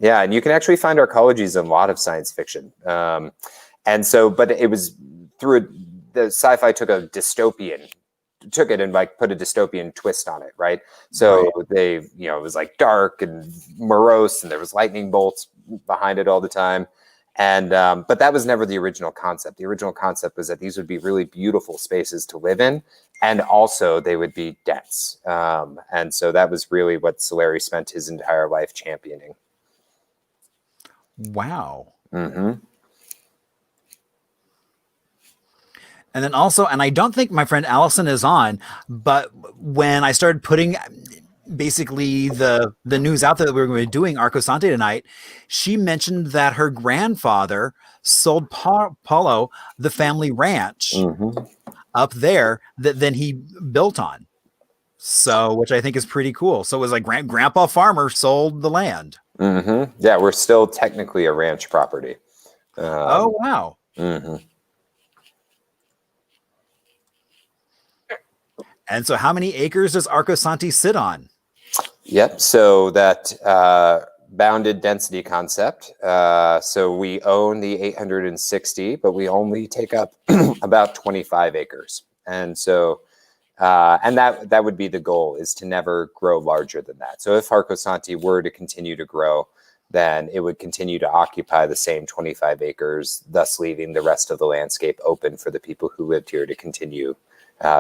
S3: Yeah, and you can actually find arcologies in a lot of science fiction. And so, but it was the sci-fi took it and put a dystopian twist on it, right? So they, it was like dark and morose, and there was lightning bolts behind it all the time. And but that was never the original concept. The original concept was that these would be really beautiful spaces to live in, and also they would be dense. And so that was really what Solari spent his entire life championing.
S1: Wow. And then also, and I don't think my friend Allison is on, but when I started putting basically the news out there that we were going to be doing Arcosante tonight, she mentioned that her grandfather sold Polo the family ranch up there that then he built on. So, which I think is pretty cool. So it was like Grandpa Farmer sold the land.
S3: Yeah, we're still technically a ranch property.
S1: Oh, wow. And so how many acres does Arcosanti sit on?
S3: Yep. So that bounded density concept. So we own the 860, but we only take up about 25 acres. And so, and that would be the goal, is to never grow larger than that. So if Arcosanti were to continue to grow, then it would continue to occupy the same 25 acres, thus leaving the rest of the landscape open for the people who lived here to continue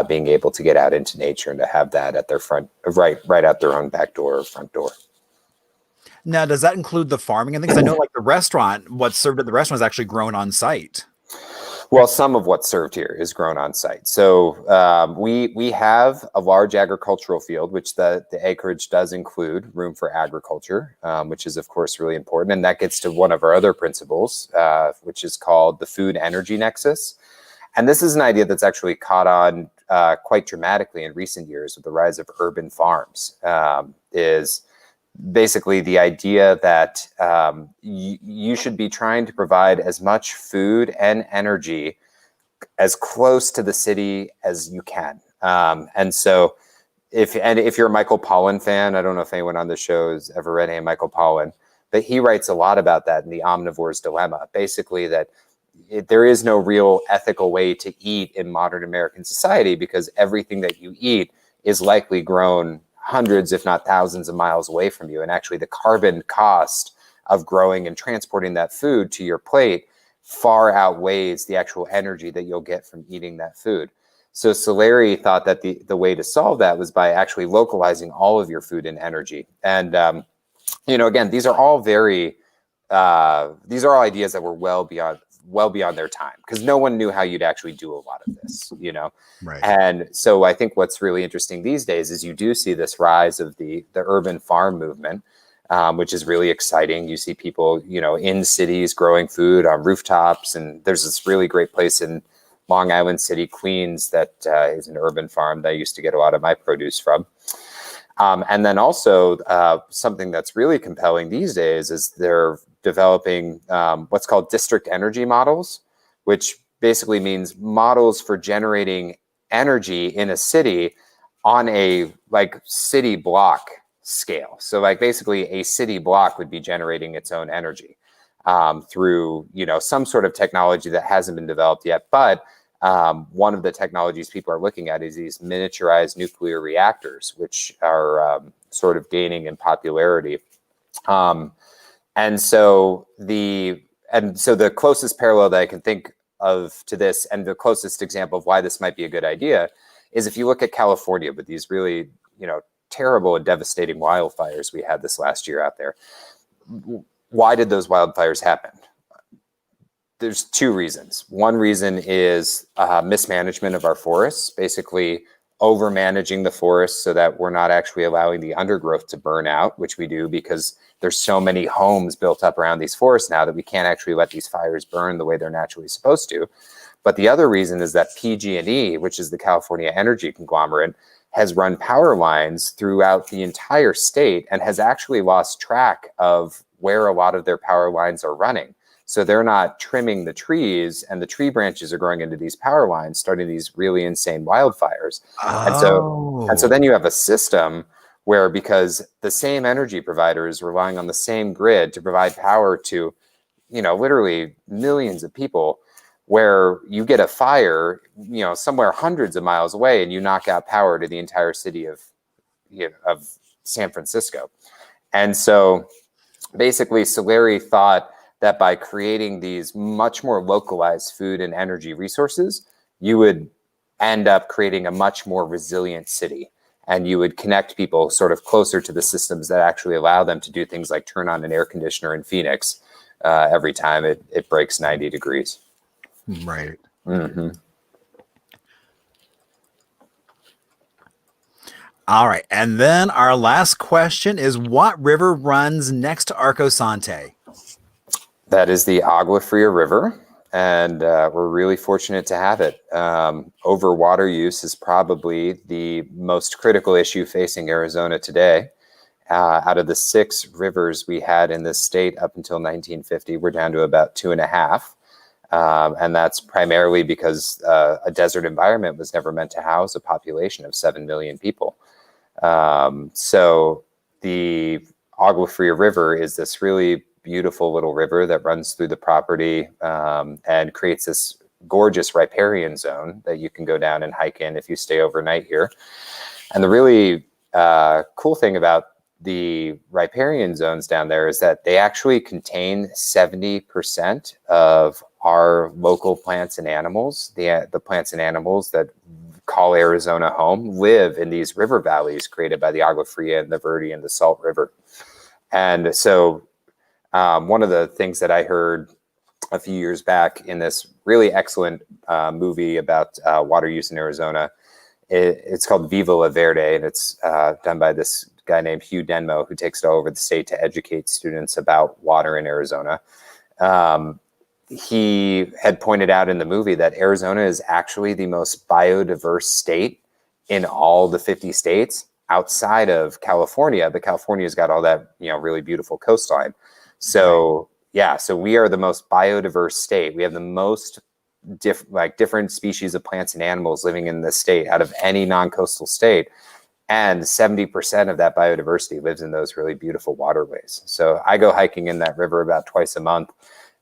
S3: being able to get out into nature and to have that at their front, right out their own back door or front door.
S1: Now, does that include the farming and things? I know like the restaurant, what's served at the restaurant is actually grown on site.
S3: Well, some of what's served here is grown on site. So we have a large agricultural field, which the acreage does include room for agriculture, which is, of course, really important. And that gets to one of our other principles, which is called the food energy nexus. And this is an idea that's actually caught on quite dramatically in recent years with the rise of urban farms, is basically the idea that you should be trying to provide as much food and energy as close to the city as you can. And so if you're a Michael Pollan fan, I don't know if anyone on the show has ever read any Michael Pollan, but he writes a lot about that in The Omnivore's Dilemma, basically that there is no real ethical way to eat in modern American society because everything that you eat is likely grown hundreds, if not thousands of miles away from you. And actually the carbon cost of growing and transporting that food to your plate far outweighs the actual energy that you'll get from eating that food. So Solari thought that the way to solve that was by actually localizing all of your food and energy. And, again, these are all ideas that were well beyond their time, because no one knew how you'd actually do a lot of this,
S1: Right.
S3: And so I think what's really interesting these days is you do see this rise of the urban farm movement, which is really exciting. You see people, in cities growing food on rooftops, and there's this really great place in Long Island City, Queens, that is an urban farm that I used to get a lot of my produce from. And then also something that's really compelling these days is they're developing what's called district energy models, which basically means models for generating energy in a city on a city block scale. So basically a city block would be generating its own energy through, some sort of technology that hasn't been developed yet. But one of the technologies people are looking at is these miniaturized nuclear reactors, which are sort of gaining in popularity. And so the closest parallel that I can think of to this, and the closest example of why this might be a good idea, is if you look at California with these really, terrible and devastating wildfires we had this last year out there. Why did those wildfires happen? There's two reasons. One reason is mismanagement of our forests, basically over managing the forests so that we're not actually allowing the undergrowth to burn out, which we do because there's so many homes built up around these forests now that we can't actually let these fires burn the way they're naturally supposed to. But the other reason is that PG&E, which is the California energy conglomerate, has run power lines throughout the entire state and has actually lost track of where a lot of their power lines are running. So they're not trimming the trees, and the tree branches are growing into these power lines, starting these really insane wildfires.
S1: Oh.
S3: And so then you have a system where, because the same energy provider is relying on the same grid to provide power to, literally millions of people, where you get a fire, somewhere hundreds of miles away, and you knock out power to the entire city of San Francisco. And so basically Solari thought that by creating these much more localized food and energy resources, you would end up creating a much more resilient city. And you would connect people sort of closer to the systems that actually allow them to do things like turn on an air conditioner in Phoenix every time it breaks 90 degrees.
S1: Right.
S3: Mm-hmm.
S1: All right. And then our last question is, what river runs next to Arcosante?
S3: That is the Agua Fria River, and we're really fortunate to have it. Overwater use is probably the most critical issue facing Arizona today. Out of the 6 rivers we had in this state up until 1950, we're down to about 2.5. And that's primarily because a desert environment was never meant to house a population of 7 million people. So the Agua Fria River is this really beautiful little river that runs through the property and creates this gorgeous riparian zone that you can go down and hike in if you stay overnight here. And the really cool thing about the riparian zones down there is that they actually contain 70% of our local plants and animals. The plants and animals that call Arizona home live in these river valleys created by the Agua Fria and the Verde and the Salt River. And so one of the things that I heard a few years back in this really excellent movie about water use in Arizona, it's called Viva La Verde, and it's done by this guy named Hugh Denmo, who takes it all over the state to educate students about water in Arizona. He had pointed out in the movie that Arizona is actually the most biodiverse state in all the 50 states outside of California, but California's got all that, really beautiful coastline. So so we are the most biodiverse state. We have the most different species of plants and animals living in this state out of any non-coastal state. And 70% of that biodiversity lives in those really beautiful waterways. So I go hiking in that river about twice a month,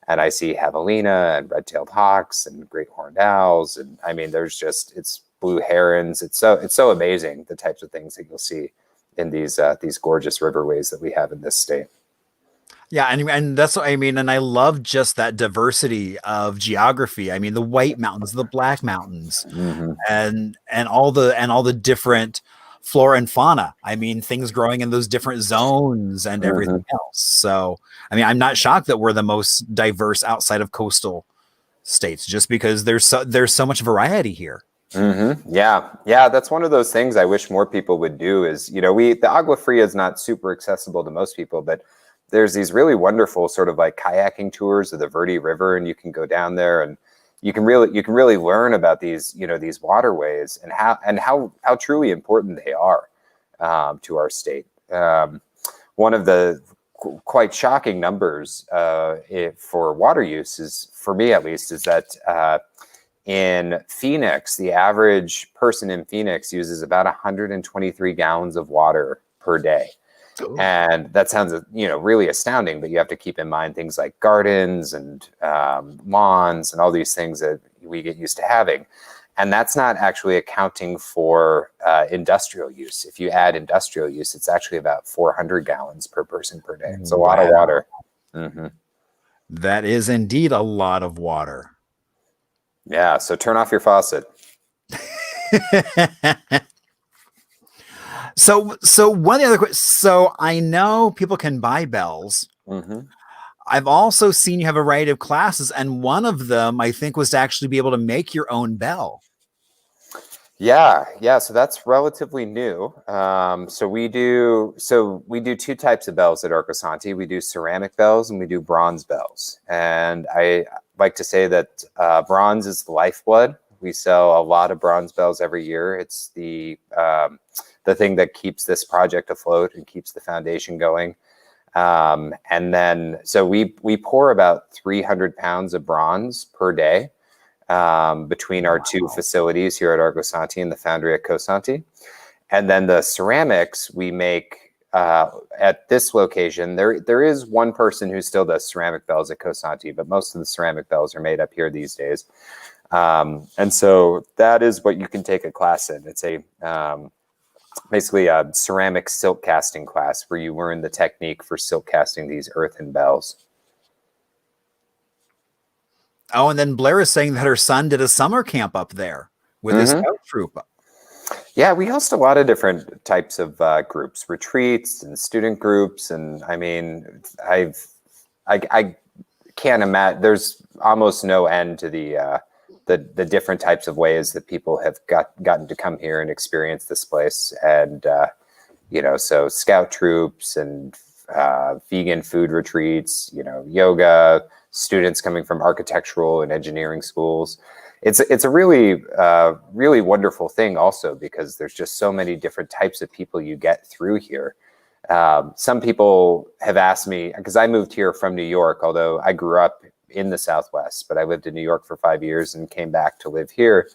S3: and I see javelina and red-tailed hawks and great horned owls. And I mean, it's blue herons. It's so amazing, the types of things that you'll see in these gorgeous riverways that we have in this state.
S1: Yeah, and that's what I mean, and I love just that diversity of geography. I mean, the White Mountains, the Black Mountains, and all the different flora and fauna. I mean, things growing in those different zones and everything else. So, I mean, I'm not shocked that we're the most diverse outside of coastal states, just because there's so much variety here.
S3: Yeah, that's one of those things I wish more people would do. Is the Agua Fria is not super accessible to most people, but there's these really wonderful sort of like kayaking tours of the Verde River, and you can go down there and you can really learn about these these waterways and how truly important they are to our state. One of the quite shocking numbers for water use is, for me at least, is that in Phoenix, the average person in Phoenix uses about 123 gallons of water per day. And that sounds, really astounding, but you have to keep in mind things like gardens and lawns and all these things that we get used to having. And that's not actually accounting for industrial use. If you add industrial use, it's actually about 400 gallons per person per day. It's a lot of water.
S1: That is indeed a lot of water.
S3: Yeah, so turn off your faucet.
S1: So one of the other questions, so I know people can buy bells. I've also seen you have a variety of classes, and one of them I think was to actually be able to make your own bell.
S3: Yeah. So that's relatively new. So we do two types of bells at Arcosanti. We do ceramic bells and we do bronze bells. And I like to say that bronze is the lifeblood. We sell a lot of bronze bells every year. It's the thing that keeps this project afloat and keeps the foundation going. And then, so we pour about 300 pounds of bronze per day between our two facilities here at Arcosanti and the foundry at Cosanti. And then the ceramics we make at this location. There is one person who still does ceramic bells at Cosanti, but most of the ceramic bells are made up here these days. And so that is what you can take a class in. It's basically a ceramic silk casting class where you learn the technique for silk casting these earthen bells.
S1: Oh, and then Blair is saying that her son did a summer camp up there with his scout troop.
S3: Yeah, we host a lot of different types of groups, retreats and student groups. And I mean, I can't imagine, there's almost no end to the different types of ways that people have gotten to come here and experience this place. And, so scout troops and vegan food retreats, yoga, students coming from architectural and engineering schools. It's a really, really wonderful thing also, because there's just so many different types of people you get through here. Some people have asked me, because I moved here from New York, although I grew up in the Southwest, but I lived in New York for 5 years and came back to live here.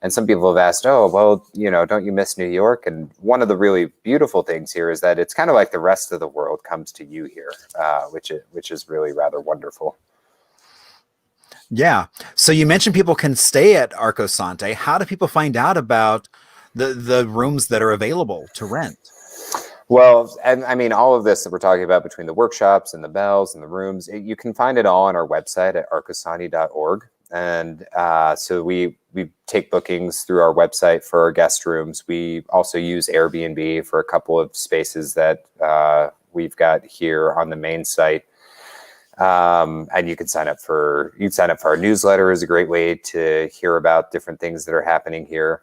S3: And some people have asked, oh, well, don't you miss New York? And one of the really beautiful things here is that it's kind of like the rest of the world comes to you here, which is really rather wonderful.
S1: Yeah. So you mentioned people can stay at Arcosante. How do people find out about the rooms that are available to rent?
S3: Well, and I mean, all of this that we're talking about between the workshops and the bells and the rooms, you can find it all on our website at arcosanti.org. And so we take bookings through our website for our guest rooms. We also use Airbnb for a couple of spaces that we've got here on the main site. And you can sign up for our newsletter is a great way to hear about different things that are happening here.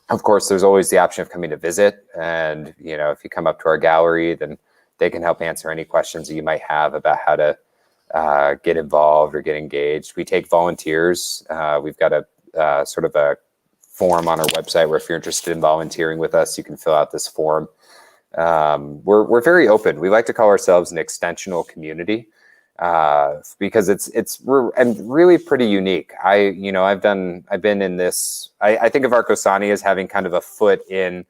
S3: Of course, there's always the option of coming to visit. And, if you come up to our gallery, then they can help answer any questions that you might have about how to get involved or get engaged. We take volunteers. We've got a sort of a form on our website where if you're interested in volunteering with us, you can fill out this form. We're very open. We like to call ourselves an extensional community. Because we're really pretty unique. I've been in this, I think of Arcosanti as having kind of a foot in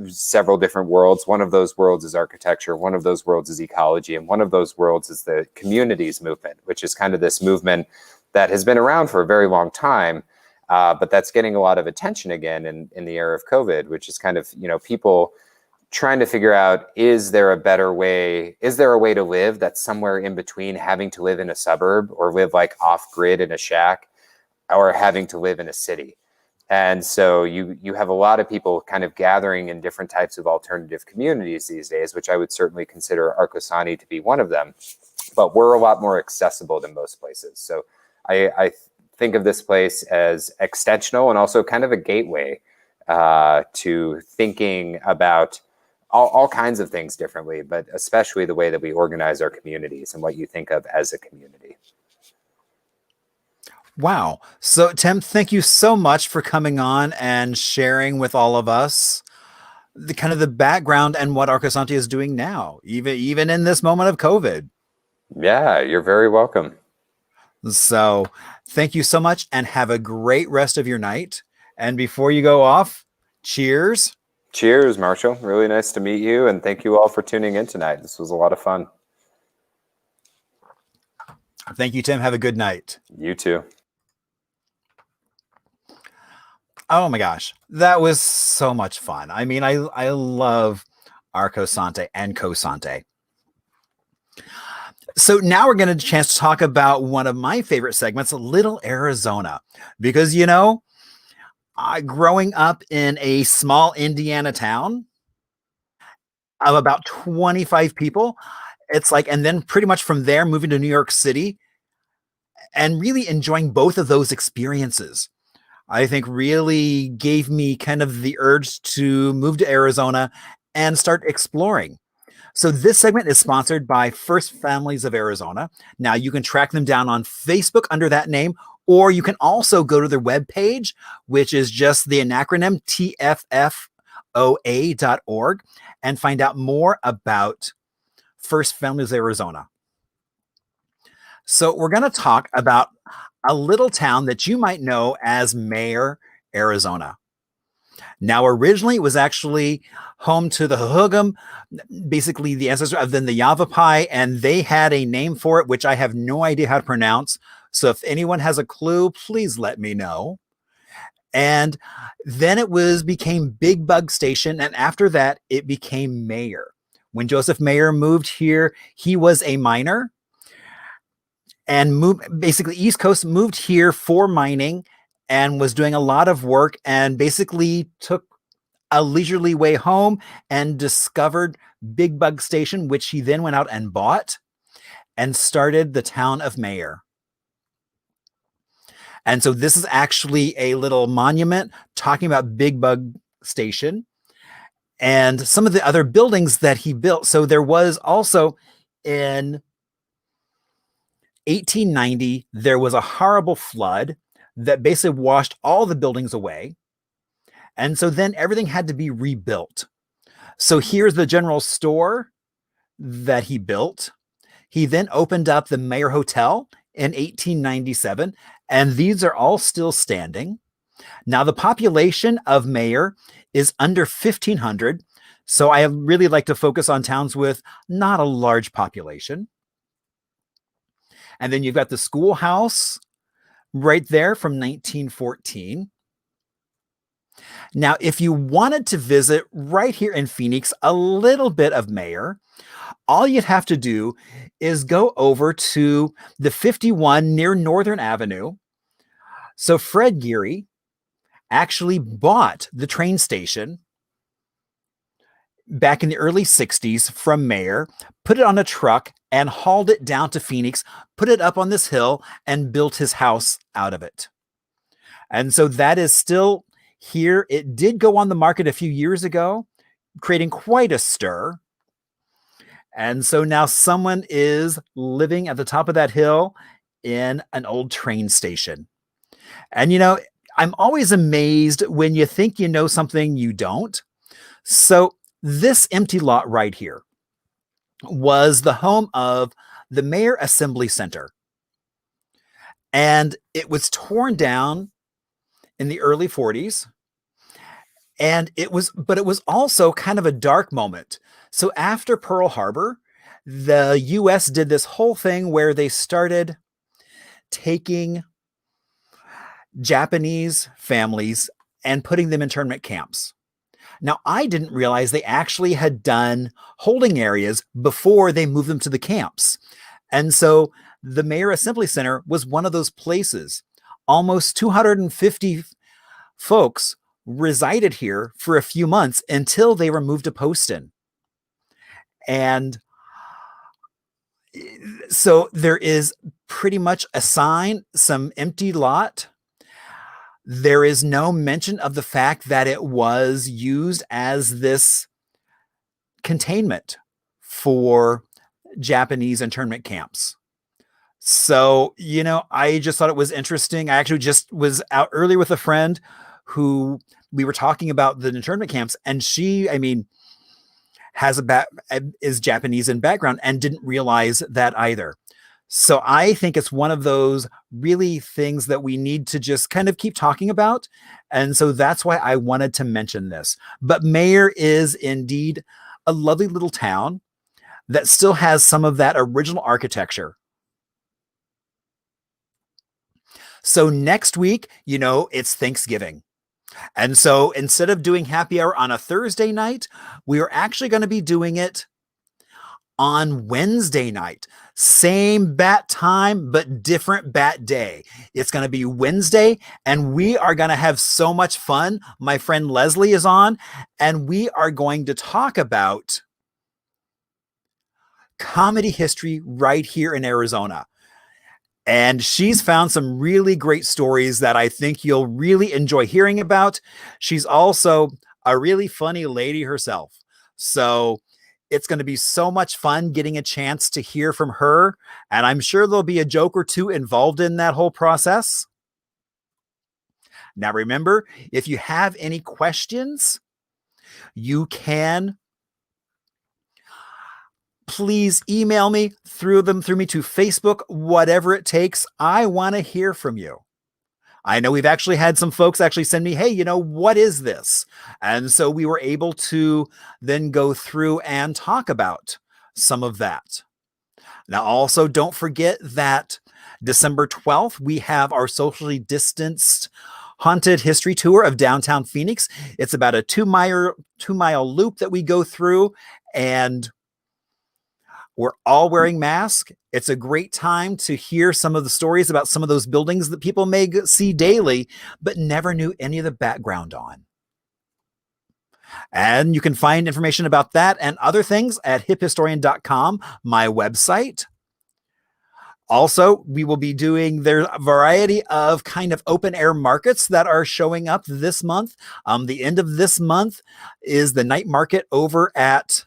S3: several different worlds. One of those worlds is architecture. One of those worlds is ecology. And one of those worlds is the communities movement, which is kind of this movement that has been around for a very long time. But that's getting a lot of attention again in the era of COVID, which is kind of, people trying to figure out, is there a way to live that's somewhere in between having to live in a suburb or live like off grid in a shack or having to live in a city? And so you have a lot of people kind of gathering in different types of alternative communities these days, which I would certainly consider Arcosanti to be one of them, but we're a lot more accessible than most places. So I think of this place as extensional and also kind of a gateway to thinking about all kinds of things differently, but especially the way that we organize our communities and what you think of as a community.
S1: Wow. So Tim, thank you so much for coming on and sharing with all of us the kind of the background and what Arcosanti is doing now, even in this moment of COVID.
S3: Yeah, you're very welcome.
S1: So thank you so much and have a great rest of your night. And before you go off, cheers.
S3: Cheers, Marshall. Really nice to meet you. And thank you all for tuning in tonight. This was a lot of fun.
S1: Thank you, Tim. Have a good night.
S3: You too.
S1: Oh my gosh. That was so much fun. I mean, I love Arcosante and Cosanti. So now we're going to have a chance to talk about one of my favorite segments, Little Arizona, because, growing up in a small Indiana town of about 25 people, it's like, and then pretty much from there, moving to New York City and really enjoying both of those experiences, I think really gave me kind of the urge to move to Arizona and start exploring. So this segment is sponsored by First Families of Arizona. Now you can track them down on Facebook under that name, or you can also go to their webpage, which is just the acronym tffoa.org, and find out more about First Families of Arizona. So we're going to talk about a little town that you might know as Mayer, Arizona. Now, originally, it was actually home to the Hugum, basically the ancestor of the Yavapai, and they had a name for it, which I have no idea how to pronounce. So if anyone has a clue, please let me know. And then it became Big Bug Station, and after that, it became Mayer. When Joseph Mayer moved here, he was a miner and basically East Coast, moved here for mining and was doing a lot of work and basically took a leisurely way home and discovered Big Bug Station, which he then went out and bought and started the town of Mayer. And so this is actually a little monument talking about Big Bug Station and some of the other buildings that he built. So there was also in 1890, there was a horrible flood that basically washed all the buildings away. And so then everything had to be rebuilt. So here's the general store that he built. He then opened up the Mayer Hotel in 1897, and these are all still standing. Now, the population of Mayer is under 1,500, so I really like to focus on towns with not a large population. And then you've got the schoolhouse right there from 1914. Now, if you wanted to visit right here in Phoenix a little bit of Mayer, all you'd have to do is go over to the 51 near Northern Avenue. So Fred Geary actually bought the train station back in the early 60s from Mayer, put it on a truck and hauled it down to Phoenix, put it up on this hill and built his house out of it. And so that is still here. It did go on the market a few years ago, creating quite a stir. And so now someone is living at the top of that hill in an old train station. And, you know, I'm always amazed when you think you know something you don't. So this empty lot right here was the home of the Mayer Assembly Center. And it was torn down in the early 40s. And it was also kind of a dark moment. So after Pearl Harbor, the US did this whole thing where they started taking Japanese families and putting them in internment camps. Now, I didn't realize they actually had done holding areas before they moved them to the camps. And so the Mayer Assembly Center was one of those places. Almost 250 folks resided here for a few months until they were moved to Poston. And so there is pretty much a sign, some empty lot. There is no mention of the fact that it was used as this containment for Japanese internment camps. So, you know, I just thought it was interesting. I actually just was out earlier with a friend who we were talking about the internment camps, and she, I mean, is Japanese in background and didn't realize that either. So I think it's one of those really things that we need to just kind of keep talking about. And so that's why I wanted to mention this. But Mayer is indeed a lovely little town that still has some of that original architecture. So next week, you know, it's Thanksgiving. And so instead of doing happy hour on a Thursday night, we are actually going to be doing it on Wednesday night. Same bat time, but different bat day. It's going to be Wednesday, and we are going to have so much fun. My friend Leslie is on, and we are going to talk about comedy history right here in Arizona. And she's found some really great stories that I think you'll really enjoy hearing about. She's also a really funny lady herself. So it's going to be so much fun getting a chance to hear from her. And I'm sure there'll be a joke or two involved in that whole process. Now, remember, if you have any questions, you can please email me, through me to Facebook, whatever it takes. I want to hear from you. I know we've actually had some folks actually send me, hey, you know, what is this? And so we were able to then go through and talk about some of that. Now, also don't forget that December 12th, we have our socially distanced haunted history tour of downtown Phoenix. It's about a 2-mile loop that we go through, and we're all wearing masks. It's a great time to hear some of the stories about some of those buildings that people may see daily, but never knew any of the background on. And you can find information about that and other things at hiphistorian.com, my website. Also, we will be doing there's a variety of kind of open air markets that are showing up this month. The end of this month is the night market over at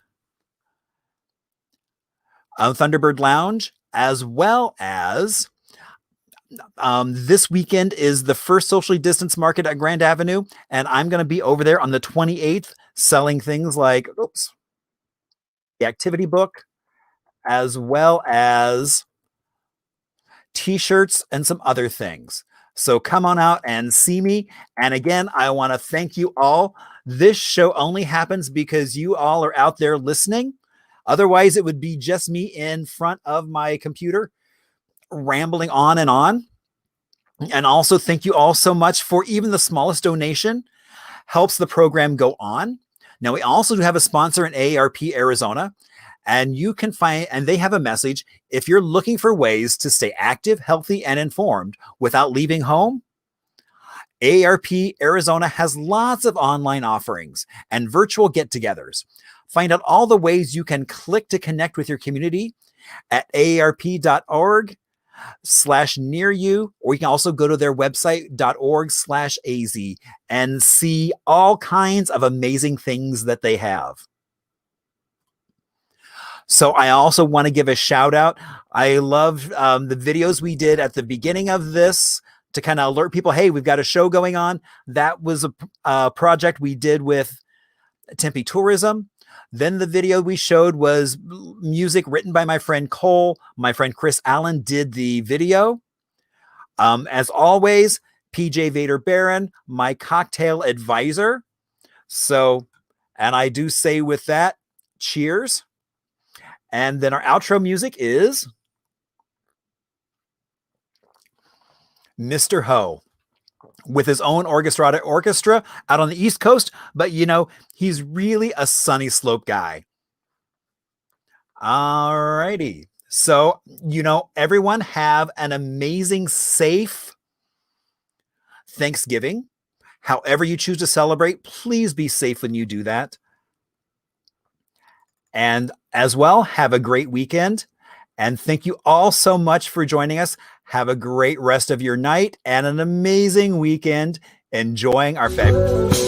S1: Thunderbird Lounge, as well as this weekend is the first socially distanced market at Grand Avenue, and I'm going to be over there on the 28th selling things like the activity book, as well as t-shirts and some other things. So come on out and see me. And again, I want to thank you all. This show only happens because you all are out there listening. Otherwise, it would be just me in front of my computer rambling on and on. And also thank you all so much for even the smallest donation helps the program go on. Now, we also do have a sponsor in AARP Arizona, and you can find, and they have a message. If you're looking for ways to stay active, healthy, and informed without leaving home, AARP Arizona has lots of online offerings and virtual get-togethers. Find out all the ways you can click to connect with your community at aarp.org/near you, or you can also go to their website .org/az and see all kinds of amazing things that they have. So I also want to give a shout out. I love the videos we did at the beginning of this to kind of alert people, hey, we've got a show going on. That was a project we did with Tempe Tourism. Then the video we showed was music written by my friend Cole. My friend Chris Allen did the video. As always, PJ Vader Barron, my cocktail advisor. So, and I do say with that, cheers. And then our outro music is Mr. Ho with his own orchestra out on the East Coast. But, you know, he's really a Sunny Slope guy. All righty. So, you know, everyone have an amazing, safe Thanksgiving. However you choose to celebrate, please be safe when you do that. And as well, have a great weekend. And thank you all so much for joining us. Have a great rest of your night and an amazing weekend enjoying our fabulous.